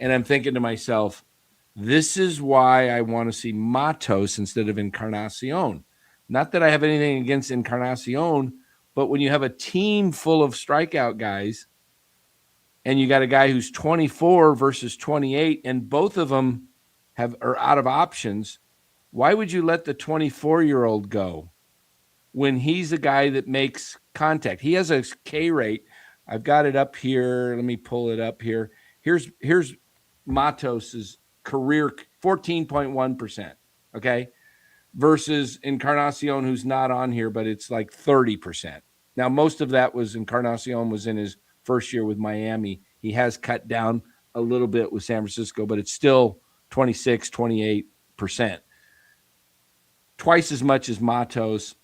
And I'm thinking to myself, this is why I want to see Matos instead of Encarnacion. Not that I have anything against Encarnacion, but when you have a team full of strikeout guys and you got a guy who's 24 versus 28 and both of them are out of options, why would you let the 24-year-old go when he's a guy that makes contact? He has a K rate. I've got it up here. Let me pull it up here. Here's Matos's career 14.1%. Okay. Versus Encarnacion, who's not on here, but it's like 30%. Now, most of that was Encarnacion was in his first year with Miami. He has cut down a little bit with San Francisco, but it's still 26, 28%. Twice as much as Matos.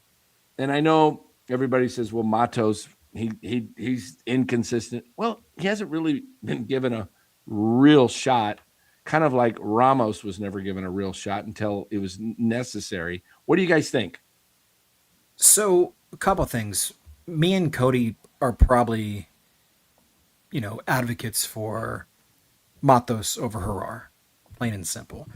And I know everybody says, well, Matos, he's inconsistent. Well, he hasn't really been given a real shot, kind of like Ramos was never given a real shot until it was necessary. What do you guys think? So, a couple things. Me and Cody are probably, advocates for Matos over Harar, plain and simple.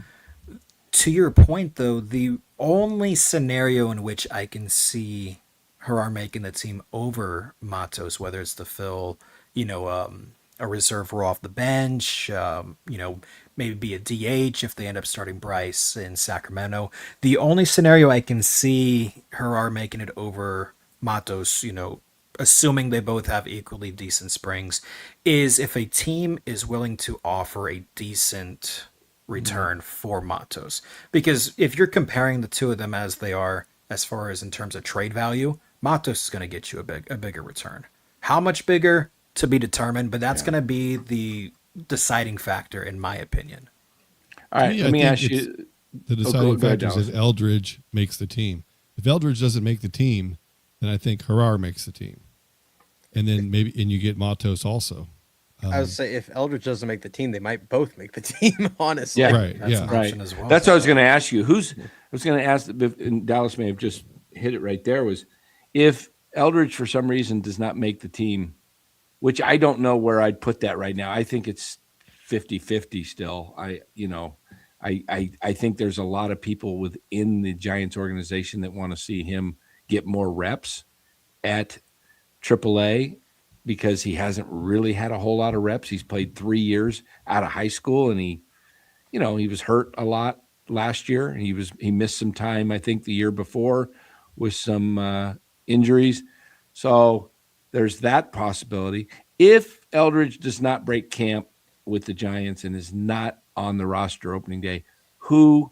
To your point, though, the only scenario in which I can see Harar making the team over Matos, whether it's to fill, a reserve role off the bench, maybe be a DH if they end up starting Bryce in Sacramento. The only scenario I can see Harar making it over Matos, assuming they both have equally decent springs, is if a team is willing to offer a decent return for Matos. Because if you're comparing the two of them as they are, as far as in terms of trade value, Matos is going to get you a bigger return. How much bigger, to be determined, but that's going to be the deciding factor, in my opinion. All right, let me ask you. The deciding factor is if Eldridge makes the team. If Eldridge doesn't make the team, then I think Harar makes the team. And then and you get Matos also. I would say if Eldridge doesn't make the team, they might both make the team, honestly. Yeah, right. That's an option as well. That's what I was going to ask you. I was going to ask, and Dallas may have just hit it right there, was if Eldridge for some reason does not make the team, which I don't know where I'd put that right now. I think it's 50-50 still. I think there's a lot of people within the Giants organization that want to see him get more reps at AAA because he hasn't really had a whole lot of reps. He's played 3 years out of high school, and he was hurt a lot last year. He missed some time, I think, the year before with some injuries. So there's that possibility. If Eldridge does not break camp with the Giants and is not on the roster opening day, who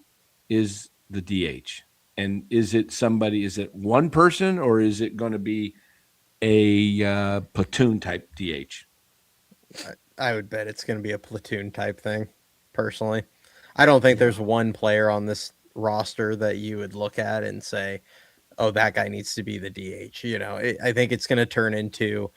is the DH? And is it one person, or is it going to be a platoon type DH? I would bet it's going to be a platoon type thing, personally. I don't think there's one player on this roster that you would look at and say, oh, that guy needs to be the DH. I think it's going to turn into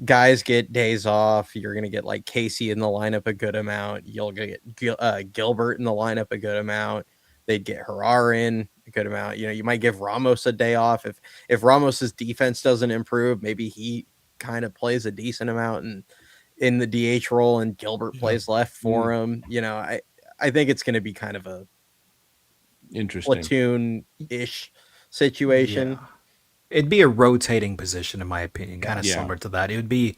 guys get days off. You're going to get like Casey in the lineup a good amount. You'll get Gilbert in the lineup a good amount. They'd get Harar in a good amount. You might give Ramos a day off. If Ramos's defense doesn't improve, maybe he kind of plays a decent amount in the DH role and Gilbert plays left for him. I think it's going to be kind of a interesting platoon-ish situation. Yeah. It'd be a rotating position, in my opinion, kind of similar to that. It would be,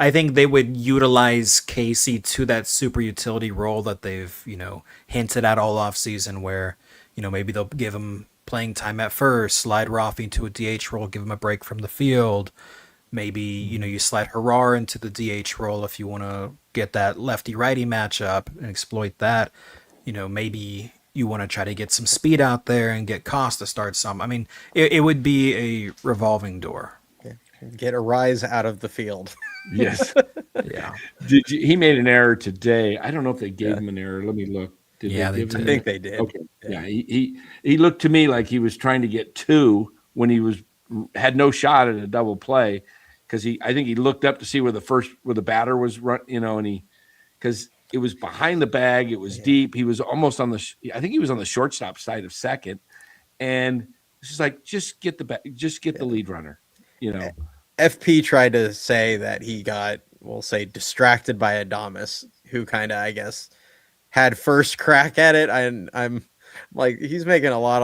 I think they would utilize Casey to that super utility role that they've, hinted at all offseason where, maybe they'll give him playing time at first, slide Rafi into a DH role, give him a break from the field. Maybe, you slide Harar into the DH role if you want to get that lefty-righty matchup and exploit that. Maybe you want to try to get some speed out there and get Cost to start some. I mean, it would be a revolving door. Get Arraez out of the field. Yes. Yeah. He made an error today. I don't know if they gave him an error. Let me look. I think they did. Okay. Yeah. He looked to me like he was trying to get 2 when he had no shot at a double play, because I think he looked up to see where the batter was and because it was behind the bag, it was deep. He was almost I think he was on the shortstop side of second, and it's just like just get the lead runner. FP tried to say that he got, we'll say, distracted by Adames, who kind of, I guess, had first crack at it. I'm like, he's going through a lot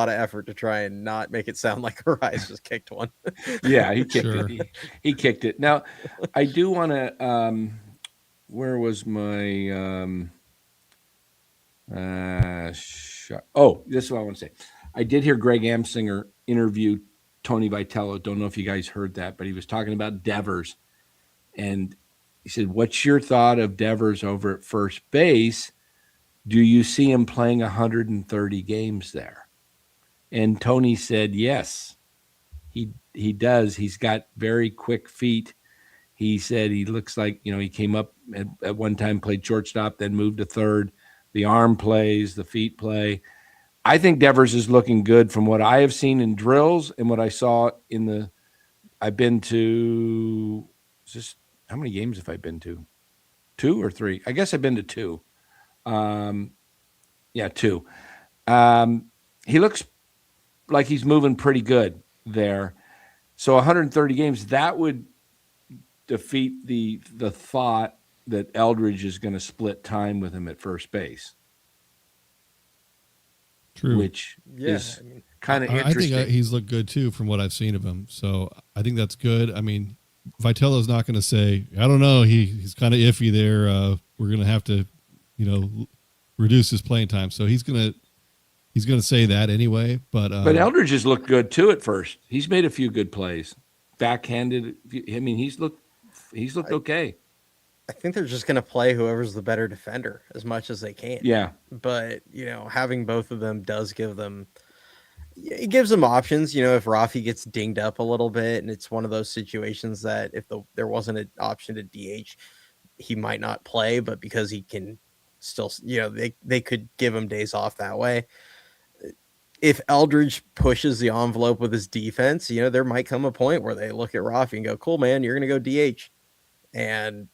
of effort to try and not make it sound like Arraez just kicked one. Yeah, he kicked it. He kicked it. Now, I do want to. Where was my? Oh, this is what I want to say. I did hear Greg Amsinger interview Tony Vitello. Don't know if you guys heard that, but he was talking about Devers, and he said, "What's your thought of Devers over at first base? Do you see him playing 130 games there?" And Tony said, "Yes, he does. He's got very quick feet." He said he looks like, he came up at one time, played shortstop, then moved to third. The arm plays, the feet play. I think Devers is looking good from what I have seen in drills and what I saw I've been to, how many games have I been to? 2 or 3? I guess I've been to 2. 2. He looks like he's moving pretty good there. So 130 games, that would defeat the thought that Eldridge is going to split time with him at first base. True. Which is kind of interesting. I think he's looked good too from what I've seen of him. So I think that's good. I mean, Vitello's not going to say, I don't know, he's kind of iffy there. We're going to have to, reduce his playing time. So he's going to say that anyway. But Eldridge has looked good too at first. He's made a few good plays. Backhanded. I mean, he's looked okay. I think they're just going to play whoever's the better defender as much as they can. Yeah. But, having both of them gives them options. If Rafi gets dinged up a little bit, and it's one of those situations that if there wasn't an option to DH, he might not play, but because he can still, they could give him days off that way. If Eldridge pushes the envelope with his defense, there might come a point where they look at Rafi and go, cool, man, you're going to go DH. And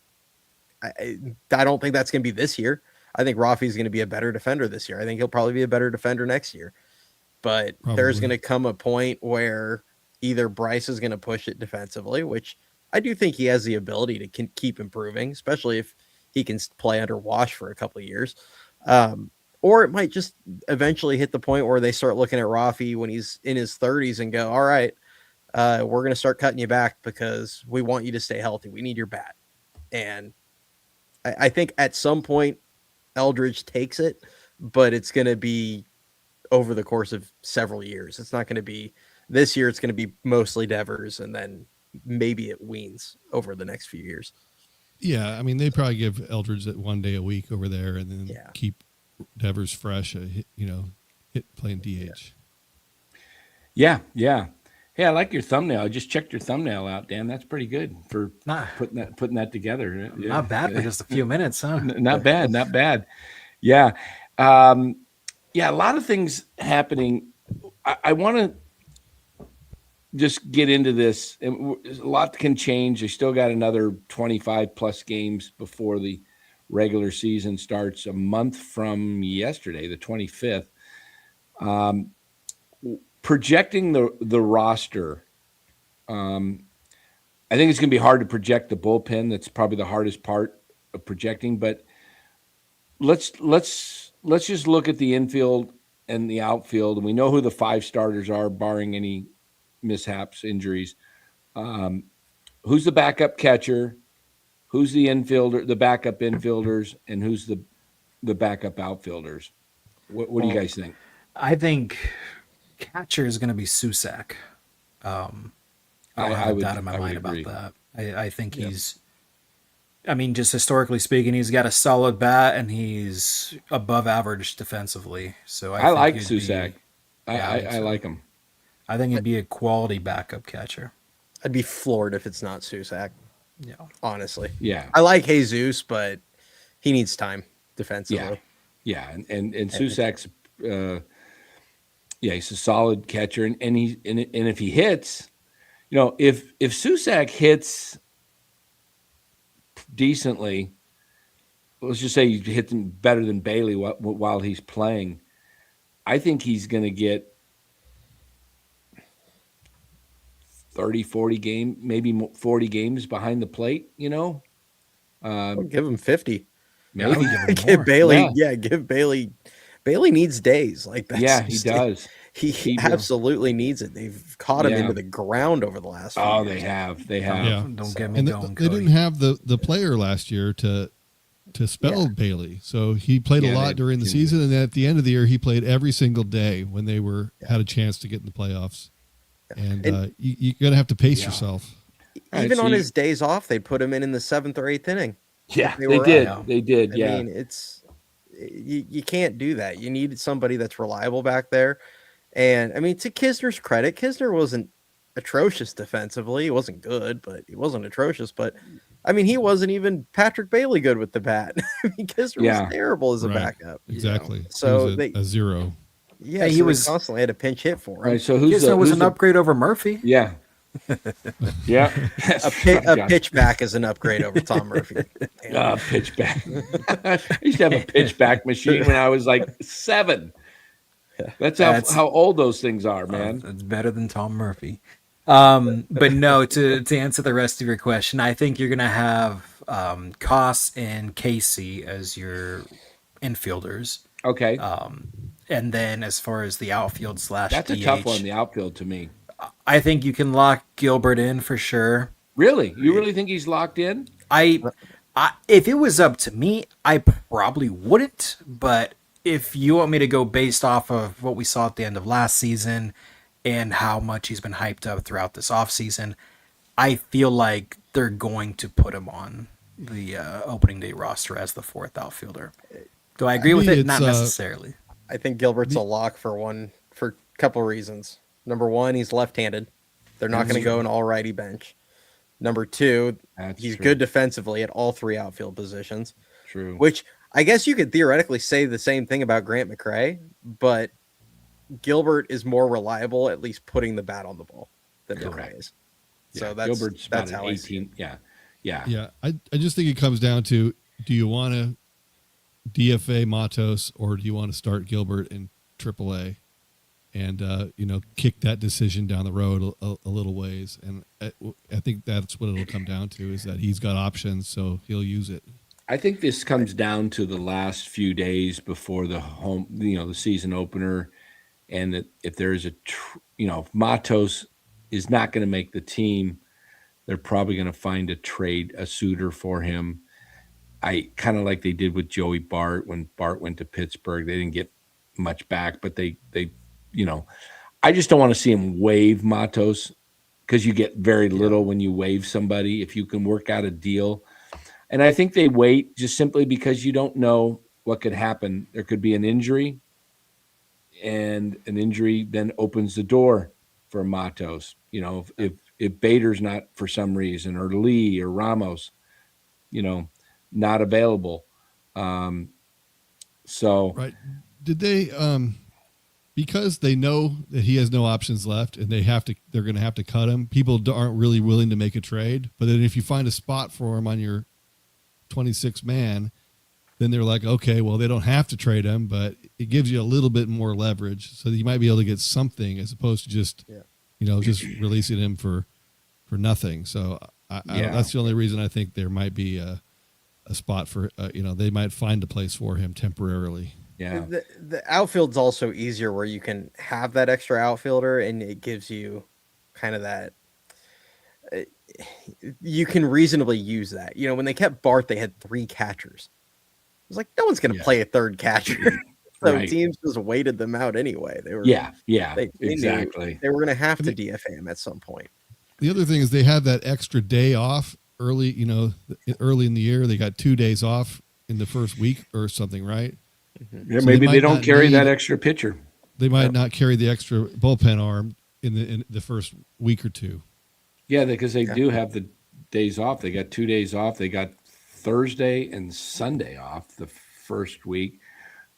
I don't think that's going to be this year. I think Rafi's going to be a better defender this year. I think he'll probably be a better defender next year. But there's going to come a point where either Bryce is going to push it defensively, which I do think he has the ability to keep improving, especially if he can play under Wash for a couple of years. Or it might just eventually hit the point where they start looking at Rafi when he's in his 30s and go, all right, we're going to start cutting you back because we want you to stay healthy. We need your bat. And I think at some point Eldridge takes it, but it's going to be over the course of several years. It's not going to be this year. It's going to be mostly Devers, and then maybe it weans over the next few years. Yeah. I mean, they probably give Eldridge that 1 day a week over there and then keep Devers fresh, playing DH. Yeah. Hey, I like your thumbnail. I just checked your thumbnail out, Dan. That's pretty good for putting that together. Yeah. Not bad for just a few minutes, huh? Not bad. Yeah. A lot of things happening. I want to just get into this. A lot can change. They still got another 25 plus games before the regular season starts a month from yesterday, the 25th. Projecting the roster, I think it's going to be hard to project the bullpen. That's probably the hardest part of projecting. But let's just look at the infield and the outfield, and we know who the 5 starters are, barring any mishaps, injuries. who's the backup catcher, who's the infielder, the backup infielders, and who's the backup outfielders? What do you guys think? I think catcher is going to be Susak. I don't have a doubt in my mind about that. I think he's, I mean, just historically speaking, he's got a solid bat and he's above average defensively. So I like Susak. I like him. I think he'd be a quality backup catcher. I'd be floored if it's not Susak. Yeah. Honestly. Yeah. I like Jesus, but he needs time defensively. Yeah. And Susak's he's a solid catcher, and if he hits, if Susak hits decently, let's just say he hits him better than Bailey while he's playing, I think he's going to get 30, 40 game, maybe 40 games behind the plate, I'll give him 50. Maybe give Bailey. Yeah. Give Bailey. Bailey needs days like that. Yeah, he does. He absolutely needs it. They've caught him into the ground over the last few years. They have. Yeah. Don't get me going. They didn't have the player last year to spell Bailey. So he played a lot during the season, and then at the end of the year he played every single day when they had a chance to get in the playoffs. And you're going to have to pace yourself. Even on his days off, they'd put him in the 7th or 8th inning. Yeah, they did. They did. I mean, you can't do that. You need somebody that's reliable back there. And I mean, to Kisner's credit, Kisner wasn't atrocious defensively. He wasn't good, but he wasn't atrocious. But I mean, he wasn't even Patrick Bailey good with the bat. I mean, Kisner was terrible as a backup. Exactly. So a zero. Yeah, he was constantly had a pinch hit for him. Right, so Kisner was an upgrade over Murphy. Yeah. Yeah. A pitch back is an upgrade over Tom Murphy. Pitch back. I used to have a pitch back machine when I was like 7. That's how old those things are, man. It's better than Tom Murphy. But no, to answer the rest of your question, I think you're going to have Koss and Casey as your infielders. Okay. And then as far as the outfield / that's a DH, tough one, the outfield to me. I think you can lock Gilbert in for sure. Really? You really think he's locked in? If it was up to me, I probably wouldn't. But if you want me to go based off of what we saw at the end of last season and how much he's been hyped up throughout this offseason, I feel like they're going to put him on the opening day roster as the 4th outfielder. Do I agree with it? Not necessarily. I think Gilbert's a lock for a couple reasons. Number one, he's left-handed. They're not going to go an all-righty bench. Number two, he's good defensively at all 3 outfield positions. True. Which I guess you could theoretically say the same thing about Grant McCray, but Gilbert is more reliable, at least putting the bat on the ball, than McCray is. So Gilbert's that's about how 18. Yeah. I just think it comes down to, do you want to DFA Matos or do you want to start Gilbert in AAA and kick that decision down the road a little ways? And I think that's what it'll come down to, is that he's got options, so he'll use it. I think this comes down to the last few days before the the season opener, and that if there's if Matos is not going to make the team, they're probably going to find a suitor for him. I kind of like they did with Joey Bart when Bart went to Pittsburgh. They didn't get much back, but they I just don't want to see him waive Matos, because you get very little when you waive somebody. If you can work out a deal. And I think they wait just simply because you don't know what could happen. There could be an injury, and an injury then opens the door for Matos. If Bader's not for some reason, or Lee or Ramos, not available. Right. Did they because they know that he has no options left and they're going to have to cut him, people aren't really willing to make a trade. But then if you find a spot for him on your 26 man, then they're like, okay, well, they don't have to trade him, but it gives you a little bit more leverage, so that you might be able to get something as opposed to just just releasing him for nothing. So that's the only reason I think there might be a spot for they might find a place for him temporarily. Yeah. The outfield's also easier where you can have that extra outfielder, and it gives you kind of that. you can reasonably use that. When they kept Bart, they had 3 catchers. It was like, no one's going to play a third catcher. So teams just waited them out anyway. They were exactly. They were going to have to DFA him at some point. The other thing is they had that extra day off early in the year. They got 2 days off in the first week or something, right? Yeah, so maybe they don't carry that extra pitcher. They might not carry the extra bullpen arm in the first week or two. Yeah, because they do have the days off. They got 2 days off. They got Thursday and Sunday off the first week.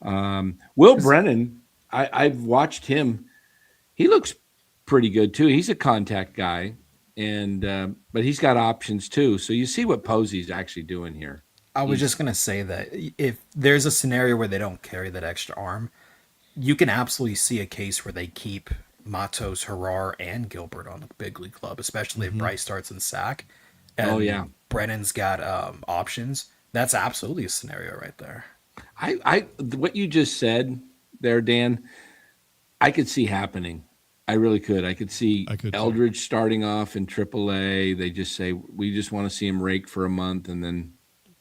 Will Brennan, I've watched him. He looks pretty good too. He's a contact guy, and but he's got options too. So you see what Posey's actually doing here. I was just gonna say that if there's a scenario where they don't carry that extra arm, you can absolutely see a case where they keep Matos, Harrar, and Gilbert on the big league club, especially if Bryce starts in sack. And Brennan's got options. That's absolutely a scenario right there. What you just said there, Dan, I could see happening. I really could. I could see Eldridge starting off in AAA. They just say, we just want to see him rake for a month and then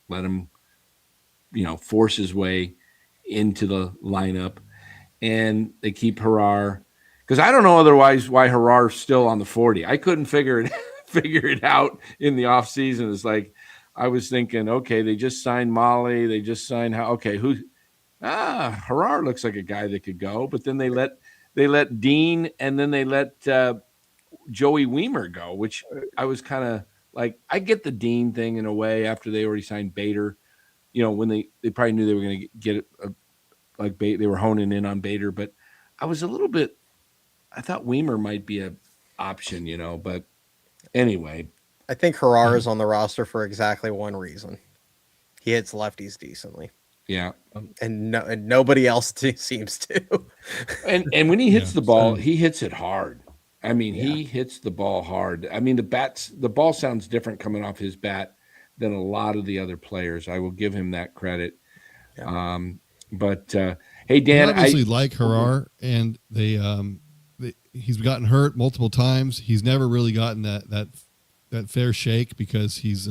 let him, force his way into the lineup. And they keep Harrar. Because I don't know otherwise why Harrar's still on the 40. I couldn't figure it out in the offseason. It's like I was thinking, okay, they just signed Molly. They just signed Harrar looks like a guy that could go. But then they let Dean and then they let Joey Weimer go, which I was kind of like, I get the Dean thing in a way after they already signed Bader. When they probably knew they were going to get they were honing in on Bader. But I was a little bit, I thought Weimer might be an option, but anyway. I think Harrar is on the roster for exactly one reason. He hits lefties decently. Yeah. And nobody else seems to. and when he hits the ball, he hits it hard. I mean, he hits the ball hard. I mean, the ball sounds different coming off his bat than a lot of the other players. I will give him that credit. Yeah. But hey, Dan, I obviously like Harrar, and he's gotten hurt multiple times. He's never really gotten that fair shake because he's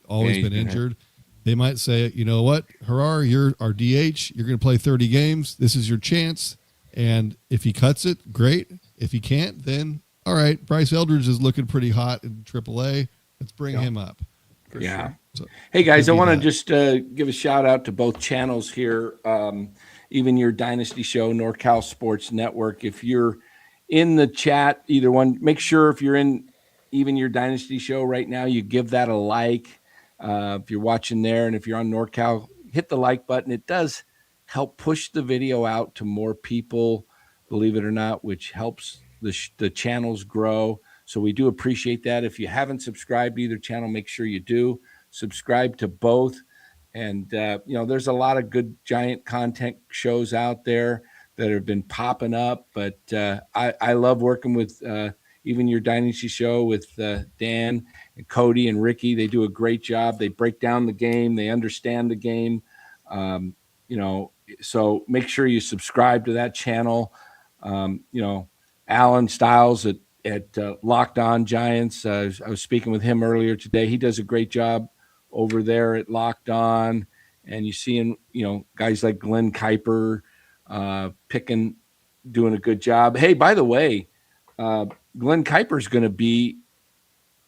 always been injured. They might say, you know what, Harrar, you're our DH. You're going to play 30 games. This is your chance. And if he cuts it, great. If he can't, then all right. Bryce Eldridge is looking pretty hot in AAA. Let's bring him up. Sure. So, hey, guys, I want to just give a shout out to both channels here. Even your Dynasty Show, NorCal Sports Network. If you're in the chat, either one, make sure if you're in even your Dynasty Show right now, you give that a like. If you're watching there and if you're on NorCal, hit the like button. It does help push the video out to more people, believe it or not, which helps the channels grow. So we do appreciate that. If you haven't subscribed to either channel, make sure you do. Subscribe to both. And, there's a lot of good Giant content shows out there that have been popping up. But I love working with even your Dynasty Show with Dan and Cody and Ricky. They do a great job. They break down the game. They understand the game. So make sure you subscribe to that channel. Alan Stiles at Locked On Giants. I was speaking with him earlier today. He does a great job over there at Locked On. And you see him, guys like Glenn Kuiper doing a good job. Hey, by the way, Glenn Kuiper's going to be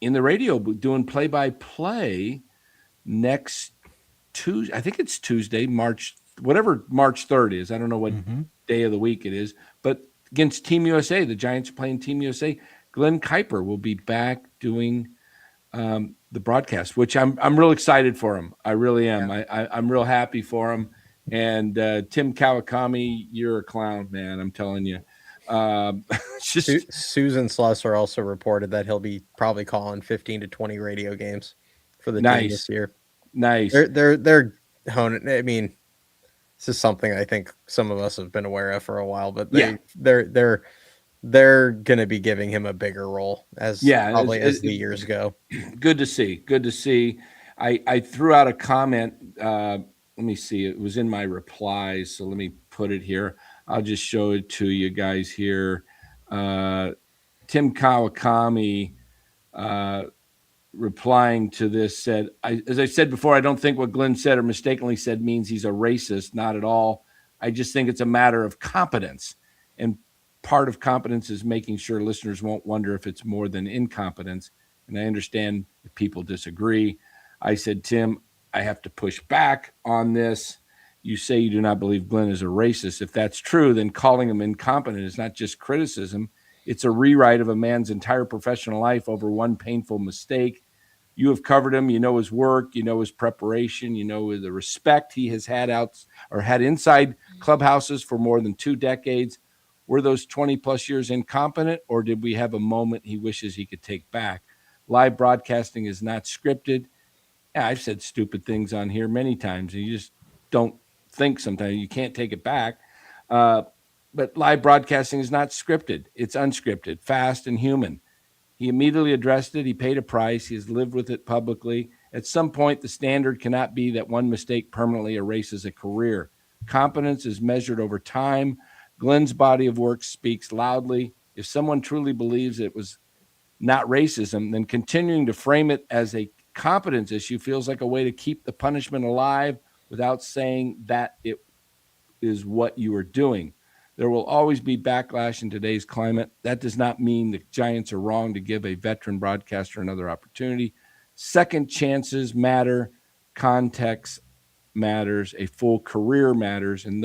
in the radio doing play-by-play next Tuesday. I think it's Tuesday, March 3rd is. I don't know what day of the week it is, but against Team USA, the Giants are playing Team USA. Glenn Kuiper will be back doing the broadcast, which I'm real excited for him. I really am. Yeah. I'm real happy for him. And Tim Kawakami, you're a clown, man. I'm telling you. Susan Slusser also reported that he'll be probably calling 15 to 20 radio games for the team this year. Nice. They're honing. I mean, this is something I think some of us have been aware of for a while, but they're going to be giving him a bigger role as the years go. Good to see. I threw out a comment. Let me see. It was in my replies, so let me put it here. I'll just show it to you guys here. Tim Kawakami replying to this said, as I said before, I don't think what Glenn said or mistakenly said means he's a racist. Not at all. I just think it's a matter of competence. And part of competence is making sure listeners won't wonder if it's more than incompetence. And I understand if people disagree. I said, Tim, I have to push back on this. You say you do not believe Glenn is a racist. If that's true, then calling him incompetent is not just criticism. It's a rewrite of a man's entire professional life over one painful mistake. You have covered him. You know his work. You know his preparation. You know the respect he has had had inside clubhouses for more than 2 decades. Were those 20 plus years incompetent, or did we have a moment he wishes he could take back? Live broadcasting is not scripted. Yeah, I've said stupid things on here many times, and you just don't think sometimes. You can't take it back. But live broadcasting is not scripted. It's unscripted, fast, and human. He immediately addressed it. He paid a price. He has lived with it publicly. At some point, the standard cannot be that one mistake permanently erases a career. Competence is measured over time. Glenn's body of work speaks loudly. If someone truly believes it was not racism, then continuing to frame it as a competence issue feels like a way to keep the punishment alive without saying that it is what you are doing. There will always be backlash in today's climate. That does not mean the Giants are wrong to give a veteran broadcaster another opportunity. Second chances matter. Context matters. A full career matters. And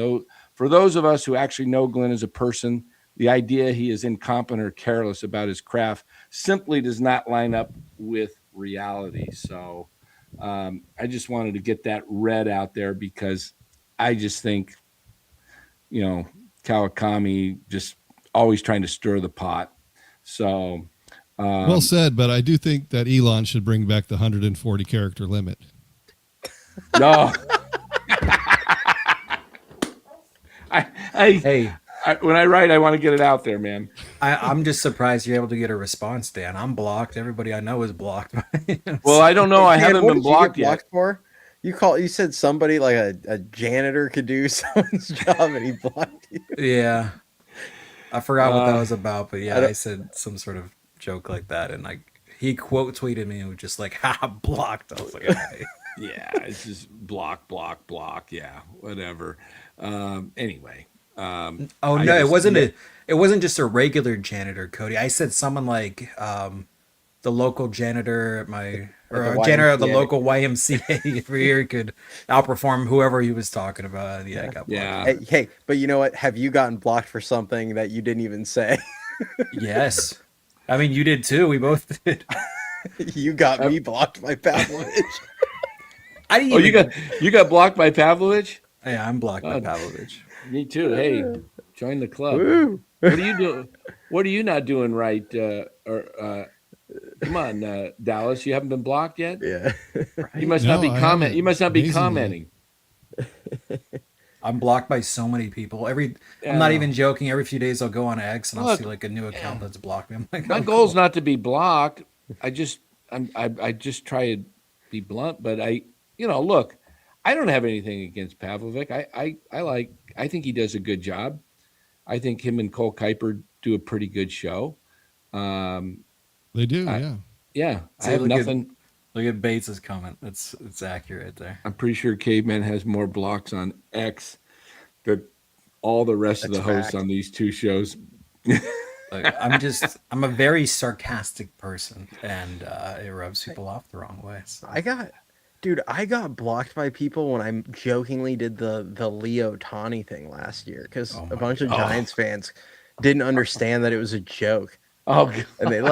for those of us who actually know Glenn as a person, the idea he is incompetent or careless about his craft simply does not line up with reality. So I just wanted to get that read out there because I just think, Kawakami just always trying to stir the pot. So well said, but I do think that Elon should bring back the 140 character limit. No. When I write, I want to get it out there, man. I'm just surprised you're able to get a response, Dan. I'm blocked. Everybody I know is blocked. Well, I don't know. I haven't been blocked yet. For? You said somebody like a janitor could do someone's job and he blocked you. Yeah. I forgot what that was about, but yeah, I said some sort of joke like that, and he quote tweeted me and was just like, "Ha, blocked." I was like, okay. Yeah, it's just block. Yeah, whatever. Anyway. It wasn't just a regular janitor, Cody. I said someone like the local janitor at janitor at the local YMCA every year could outperform whoever he was talking about. Yeah, I got blocked. Yeah. Hey, but you know what? Have you gotten blocked for something that you didn't even say? Yes. I mean, you did too. We both did. You got me blocked by Pavlovich. You got blocked by Pavlovich? Yeah, I'm blocked by Pavlovich. Me too. Hey, join the club. Woo. What are you doing? What are you not doing right? Come on, Dallas. You haven't been blocked yet? Yeah. You must not be comment. You must not be commenting. I'm blocked by so many people. I'm not even joking. Every few days I'll go on X and I'll see like a new account that's blocked me. I'm like, my goal is not to be blocked. I just try to be blunt, but look, I don't have anything against Pavlovic. I think he does a good job. I think him and Cole Kuiper do a pretty good show. They do, yeah. Yeah, I have nothing. Look at Bates' comment. It's accurate there. I'm pretty sure Caveman has more blocks on X than all the rest of the hosts on these two shows. I'm a very sarcastic person, and it rubs people off the wrong way. So. I got blocked by people when I jokingly did the Leo Tani thing last year because a bunch of Giants fans didn't understand that it was a joke. Oh, God. And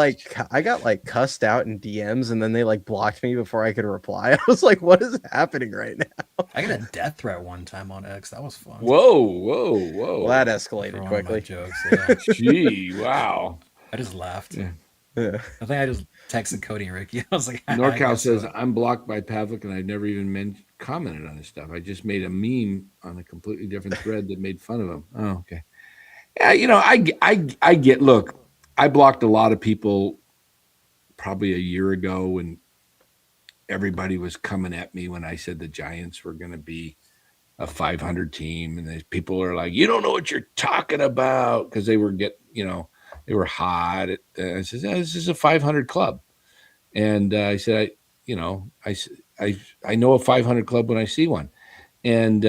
I got cussed out in DMs, and then they blocked me before I could reply. I was like, "What is happening right now?" I got a death threat one time on X. That was fun. Whoa! Well, that escalated quickly. Jokes, yeah. Gee, wow! I just laughed. Yeah. I think I just texted Cody and Ricky. I was like, NorCal says I'm blocked by Pavlik, and I've never even commented on his stuff. I just made a meme on a completely different thread that made fun of him. Oh, okay. Yeah, I get. Look. I blocked a lot of people probably a year ago when everybody was coming at me when I said the Giants were going to be a 500 team. And people are like, you don't know what you're talking about because they were they were hot. I said, this is a 500 club. And I said, I know a 500 club when I see one. And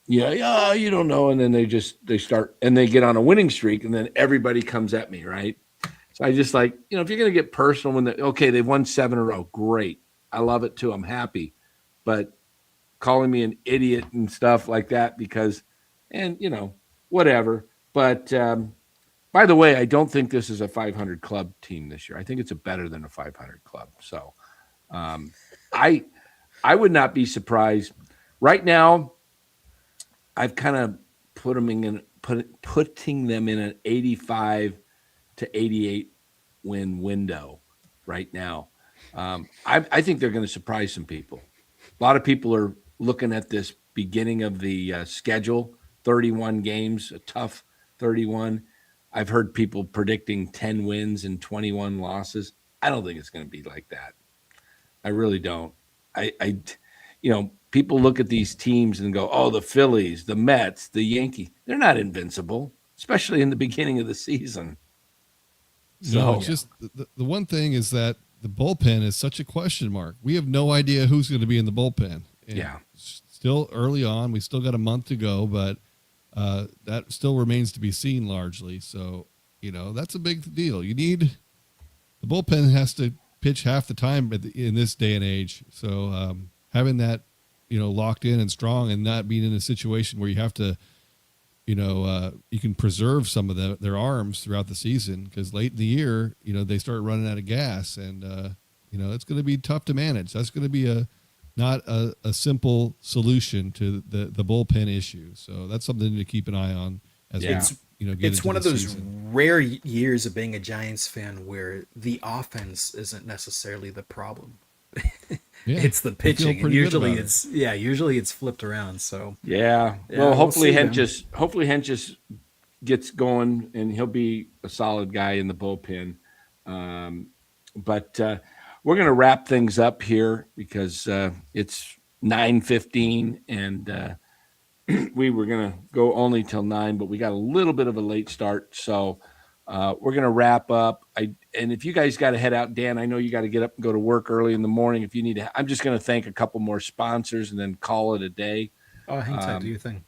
yeah, you don't know. And then they start and they get on a winning streak, and then everybody comes at me, right? So I just if you're going to get personal when they've won 7 in a row, great. I love it too. I'm happy. But calling me an idiot and stuff like that whatever. But by the way, I don't think this is a 500 club team this year. I think it's a better than a 500 club. So I would not be surprised. Right now, I've kind of putting them in an 85 to 88 win window right now. I think they're going to surprise some people. A lot of people are looking at this beginning of the schedule, 31 games, a tough 31. I've heard people predicting 10 wins and 21 losses. I don't think it's going to be like that. I really don't. People look at these teams and go, oh, the Phillies, the Mets, the Yankees, they're not invincible, especially in the beginning of the season. So it's just the one thing is that the bullpen is such a question mark. We have no idea who's going to be in the bullpen. And still early on. We still got a month to go, but that still remains to be seen largely. So, that's a big deal. The bullpen has to pitch half the time in this day and age. So having that, locked in and strong and not being in a situation where you have to, you can preserve some of their arms throughout the season, because late in the year, they start running out of gas, and, it's going to be tough to manage. That's going to be not a simple solution to the bullpen issue. So that's something to keep an eye on as it's one of those season. Rare years of being a Giants fan where the offense isn't necessarily the problem. It's the pitching, and usually it's flipped around. So well, hopefully Hent just gets going, and he'll be a solid guy in the bullpen. But we're going to wrap things up here because it's 9:15, and we were going to go only till 9, but we got a little bit of a late start, so we're going to wrap up. And if you guys got to head out, Dan, I know you got to get up and go to work early in the morning. If you need to, I'm just going to thank a couple more sponsors and then call it a day. Oh, hang tight, do your thing.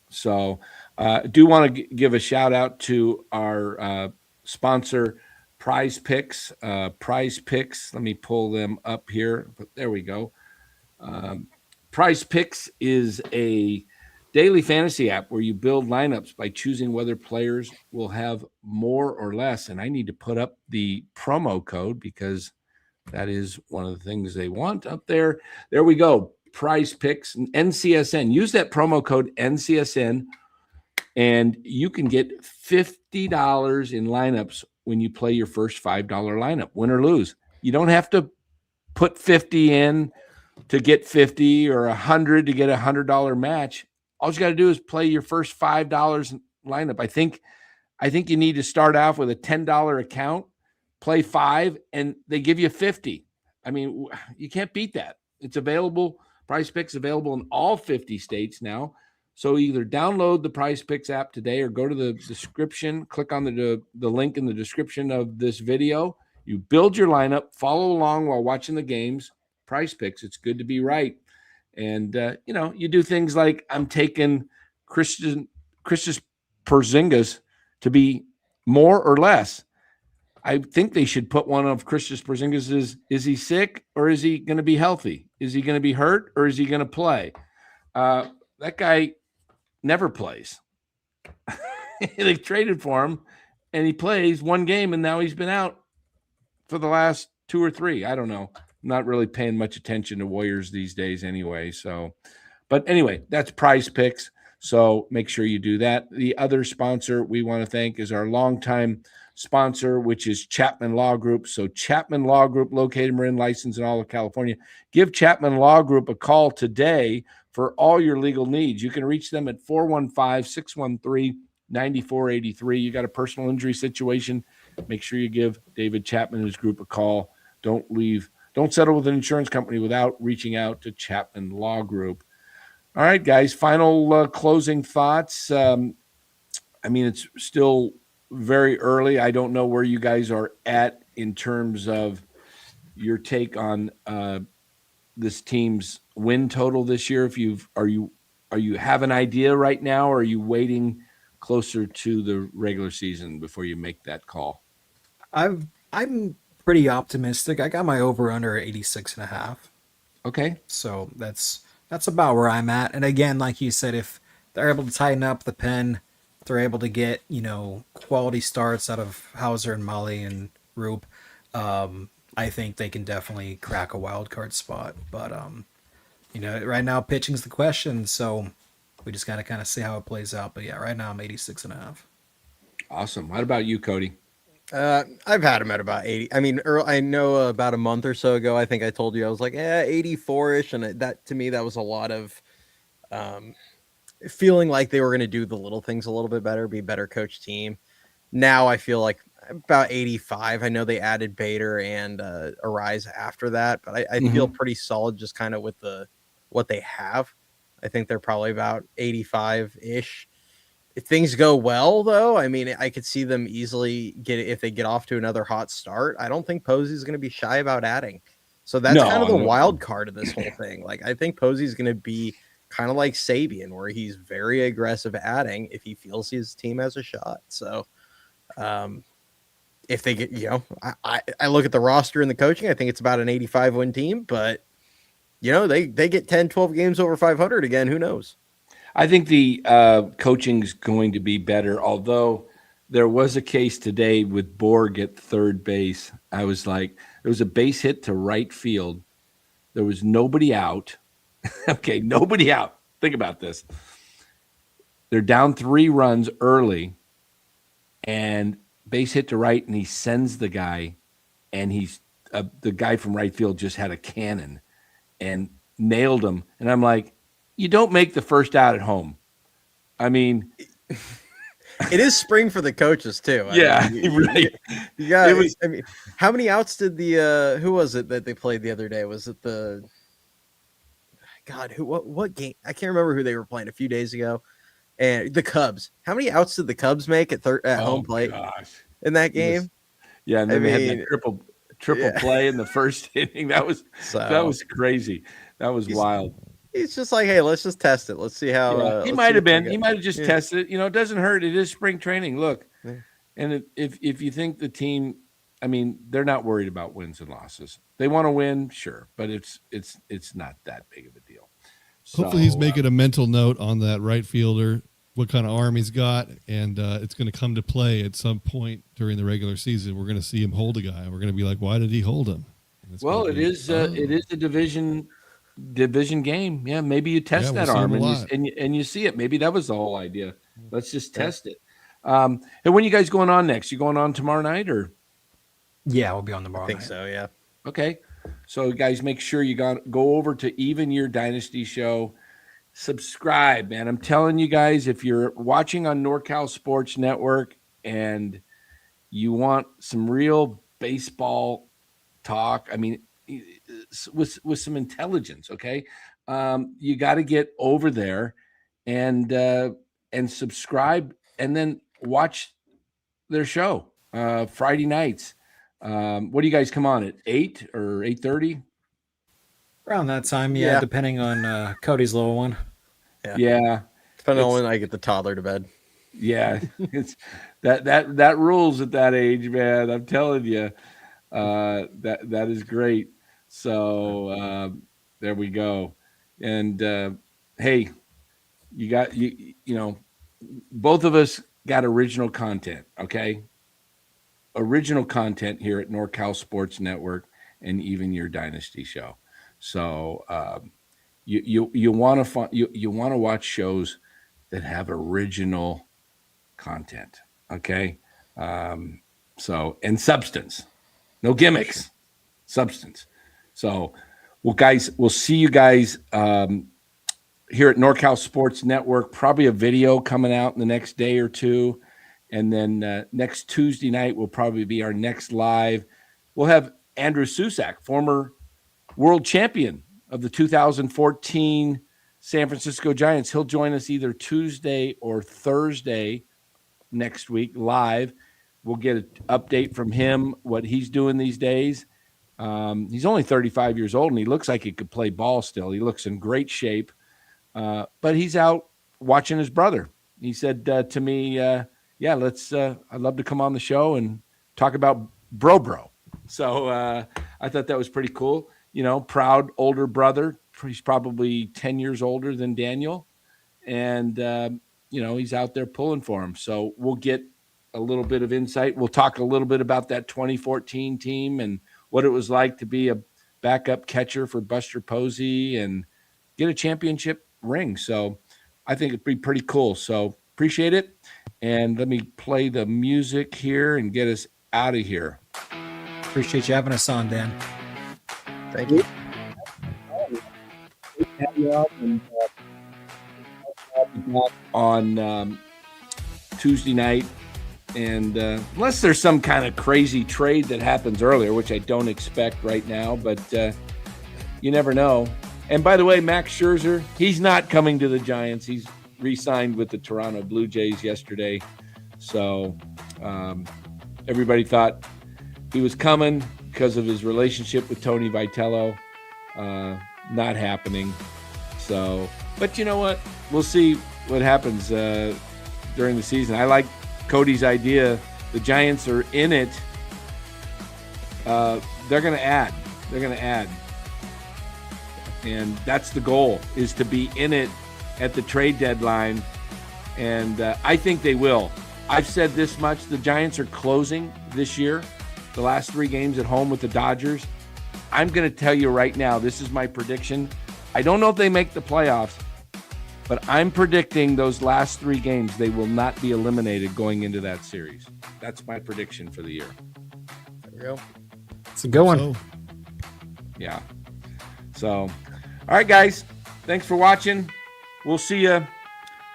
So I do want to give a shout out to our sponsor, Prize Picks. Prize Picks, let me pull them up here. But there we go. Prize Picks is a daily fantasy app where you build lineups by choosing whether players will have more or less. And I need to put up the promo code because that is one of the things they want up there. There we go. Prize Picks, NCSN. Use that promo code NCSN, and you can get $50 in lineups when you play your first $5 lineup, win or lose. You don't have to put 50 in to get 50 or 100 to get a $100 match. All you got to do is play your first $5 lineup. I think you need to start off with a $10 account, play 5, and they give you 50. I mean, you can't beat that. It's available. Prize Picks available in all 50 states now. So either download the Prize Picks app today or go to the description, click on the link in the description of this video. You build your lineup, follow along while watching the games. Prize Picks, it's good to be right. And, you do things like I'm taking Christus Porzingis to be more or less. I think they should put one of Christus Porzingis. Is he sick or is he going to be healthy? Is he going to be hurt or is he going to play? That guy never plays. They traded for him, and he plays one game, and now he's been out for the last 2 or 3. I don't know. I'm not really paying much attention to Warriors these days anyway. So, but anyway, that's Prize Picks. So make sure you do that. The other sponsor we want to thank is our longtime sponsor, which is Chapman Law Group. So Chapman Law Group, located in Marin, licensed in all of California. Give Chapman Law Group a call today for all your legal needs. You can reach them at 415-613-9483. You got a personal injury situation, make sure you give David Chapman and his group a call. Don't settle with an insurance company without reaching out to Chapman Law Group. All right, guys, final closing thoughts. It's still very early. I don't know where you guys are at in terms of your take on this team's win total this year. If you have an idea right now, or are you waiting closer to the regular season before you make that call? I'm pretty optimistic. I got my over under 86.5. Okay. So that's about where I'm at. And again, like you said, if they're able to tighten up the pen, they're able to get, quality starts out of Hauser and Molly and Roop, I think they can definitely crack a wild card spot. But right now pitching's the question, so we just gotta kind of see how it plays out. But yeah, right now I'm 86.5. Awesome. What about you, Cody? I've had him at about 80. I mean, I know about a month or so ago, I think I told you I was like, 84-ish, and that to me that was a lot of feeling like they were going to do the little things a little bit better, be a better coach team. Now I feel like about 85. I know they added Bader and Arraez after that, but I feel pretty solid just kind of with what they have. I think they're probably about 85-ish. If things go well, though, I mean, I could see them easily if they get off to another hot start. I don't think Posey's going to be shy about adding. So that's kind of the wild card of this whole thing. Like, I think Posey's going to be kind of like Sabian, where he's very aggressive adding if he feels his team has a shot. So if they get, I look at the roster and the coaching, I think it's about an 85 win team, but they get 10, 12 games over 500 again. Who knows? I think the coaching is going to be better, although there was a case today with Borg at third base. I was like, there was a base hit to right field. There was nobody out. Okay, nobody out. Think about this. They're down 3 runs early, and base hit to right, and he sends the guy, and the guy from right field just had a cannon and nailed him. And I'm like, you don't make the first out at home. I mean, it is spring for the coaches too. Yeah, right. I mean, how many outs did the who was it that they played the other day? Was it the what game? I can't remember who they were playing a few days ago. And the Cubs. How many outs did the Cubs make at home plate in that game? And then they had that triple play in the first inning. That was crazy. That was wild. He's just like, hey, let's just test it. Let's see how he might have been. He might have just tested it. It doesn't hurt. It is spring training. Look, and if you think the team, I mean, they're not worried about wins and losses. They want to win, sure, but it's not that big of a deal. Hopefully, he's making a mental note on that right fielder, what kind of arm he's got, and it's going to come to play at some point during the regular season. We're going to see him hold a guy. We're going to be like, why did he hold him? Well, it is a division game. Yeah, maybe you test that arm and you see it. Maybe that was the whole idea. Let's just test it. And when are you guys going on next? You going on tomorrow night or? Yeah, we'll be on tomorrow night. I think so, yeah. Okay. So guys, make sure you go over to Even Your Dynasty Show. Subscribe, man. I'm telling you guys, if you're watching on NorCal Sports Network and you want some real baseball talk, I mean, with some intelligence, okay, you got to get over there and subscribe, and then watch their show Friday nights. What do you guys come on at 8 or 8:30? Around that time, yeah. Depending on Cody's little one. Yeah. Depending on when I get the toddler to bed. Yeah, it's that rules at that age, man. I'm telling you, that is great. So there we go. And hey, both of us got original content. Okay, original content here at NorCal Sports Network and Even Your Dynasty Show. So you want to watch shows that have original content. Okay, so and substance, no gimmicks, substance. So, well, guys, we'll see you guys here at NorCal Sports Network. Probably a video coming out in the next day or two. And then next Tuesday night will probably be our next live. We'll have Andrew Susak, former world champion of the 2014 San Francisco Giants. He'll join us either Tuesday or Thursday next week live. We'll get an update from him, what he's doing these days. He's only 35 years old, and he looks like he could play ball still. He looks in great shape, but he's out watching his brother. He said to me, yeah, I'd love to come on the show and talk about bro. So I thought that was pretty cool. Proud older brother. He's probably 10 years older than Daniel. And, he's out there pulling for him. So we'll get a little bit of insight. We'll talk a little bit about that 2014 team and what it was like to be a backup catcher for Buster Posey and get a championship ring. So I think it'd be pretty cool. So appreciate it. And let me play the music here and get us out of here. Appreciate you having us on, Dan. Thank you. On Tuesday night. And unless there's some kind of crazy trade that happens earlier, which I don't expect right now, but you never know. And by the way, Max Scherzer, he's not coming to the Giants. He's re-signed with the Toronto Blue Jays yesterday. So everybody thought he was coming because of his relationship with Tony Vitello. Not happening. So, but you know what? We'll see what happens during the season. I like Cody's idea. The Giants are in it. They're going to add. And that's the goal, is to be in it at the trade deadline. And I think they will. I've said this much. The Giants are closing this year, the last 3 games at home with the Dodgers. I'm going to tell you right now, this is my prediction. I don't know if they make the playoffs, but I'm predicting those last 3 games, they will not be eliminated going into that series. That's my prediction for the year. There we go. It's a good one. So, Yeah. So, all right, guys. Thanks for watching. We'll see you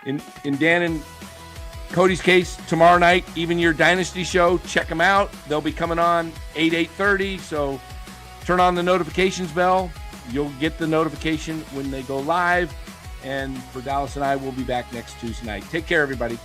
in Dan and Cody's case tomorrow night, Even Year Dynasty Show. Check them out. They'll be coming on 8:30. So turn on the notifications bell. You'll get the notification when they go live. And for Dallas and I, we'll be back next Tuesday night. Take care, everybody.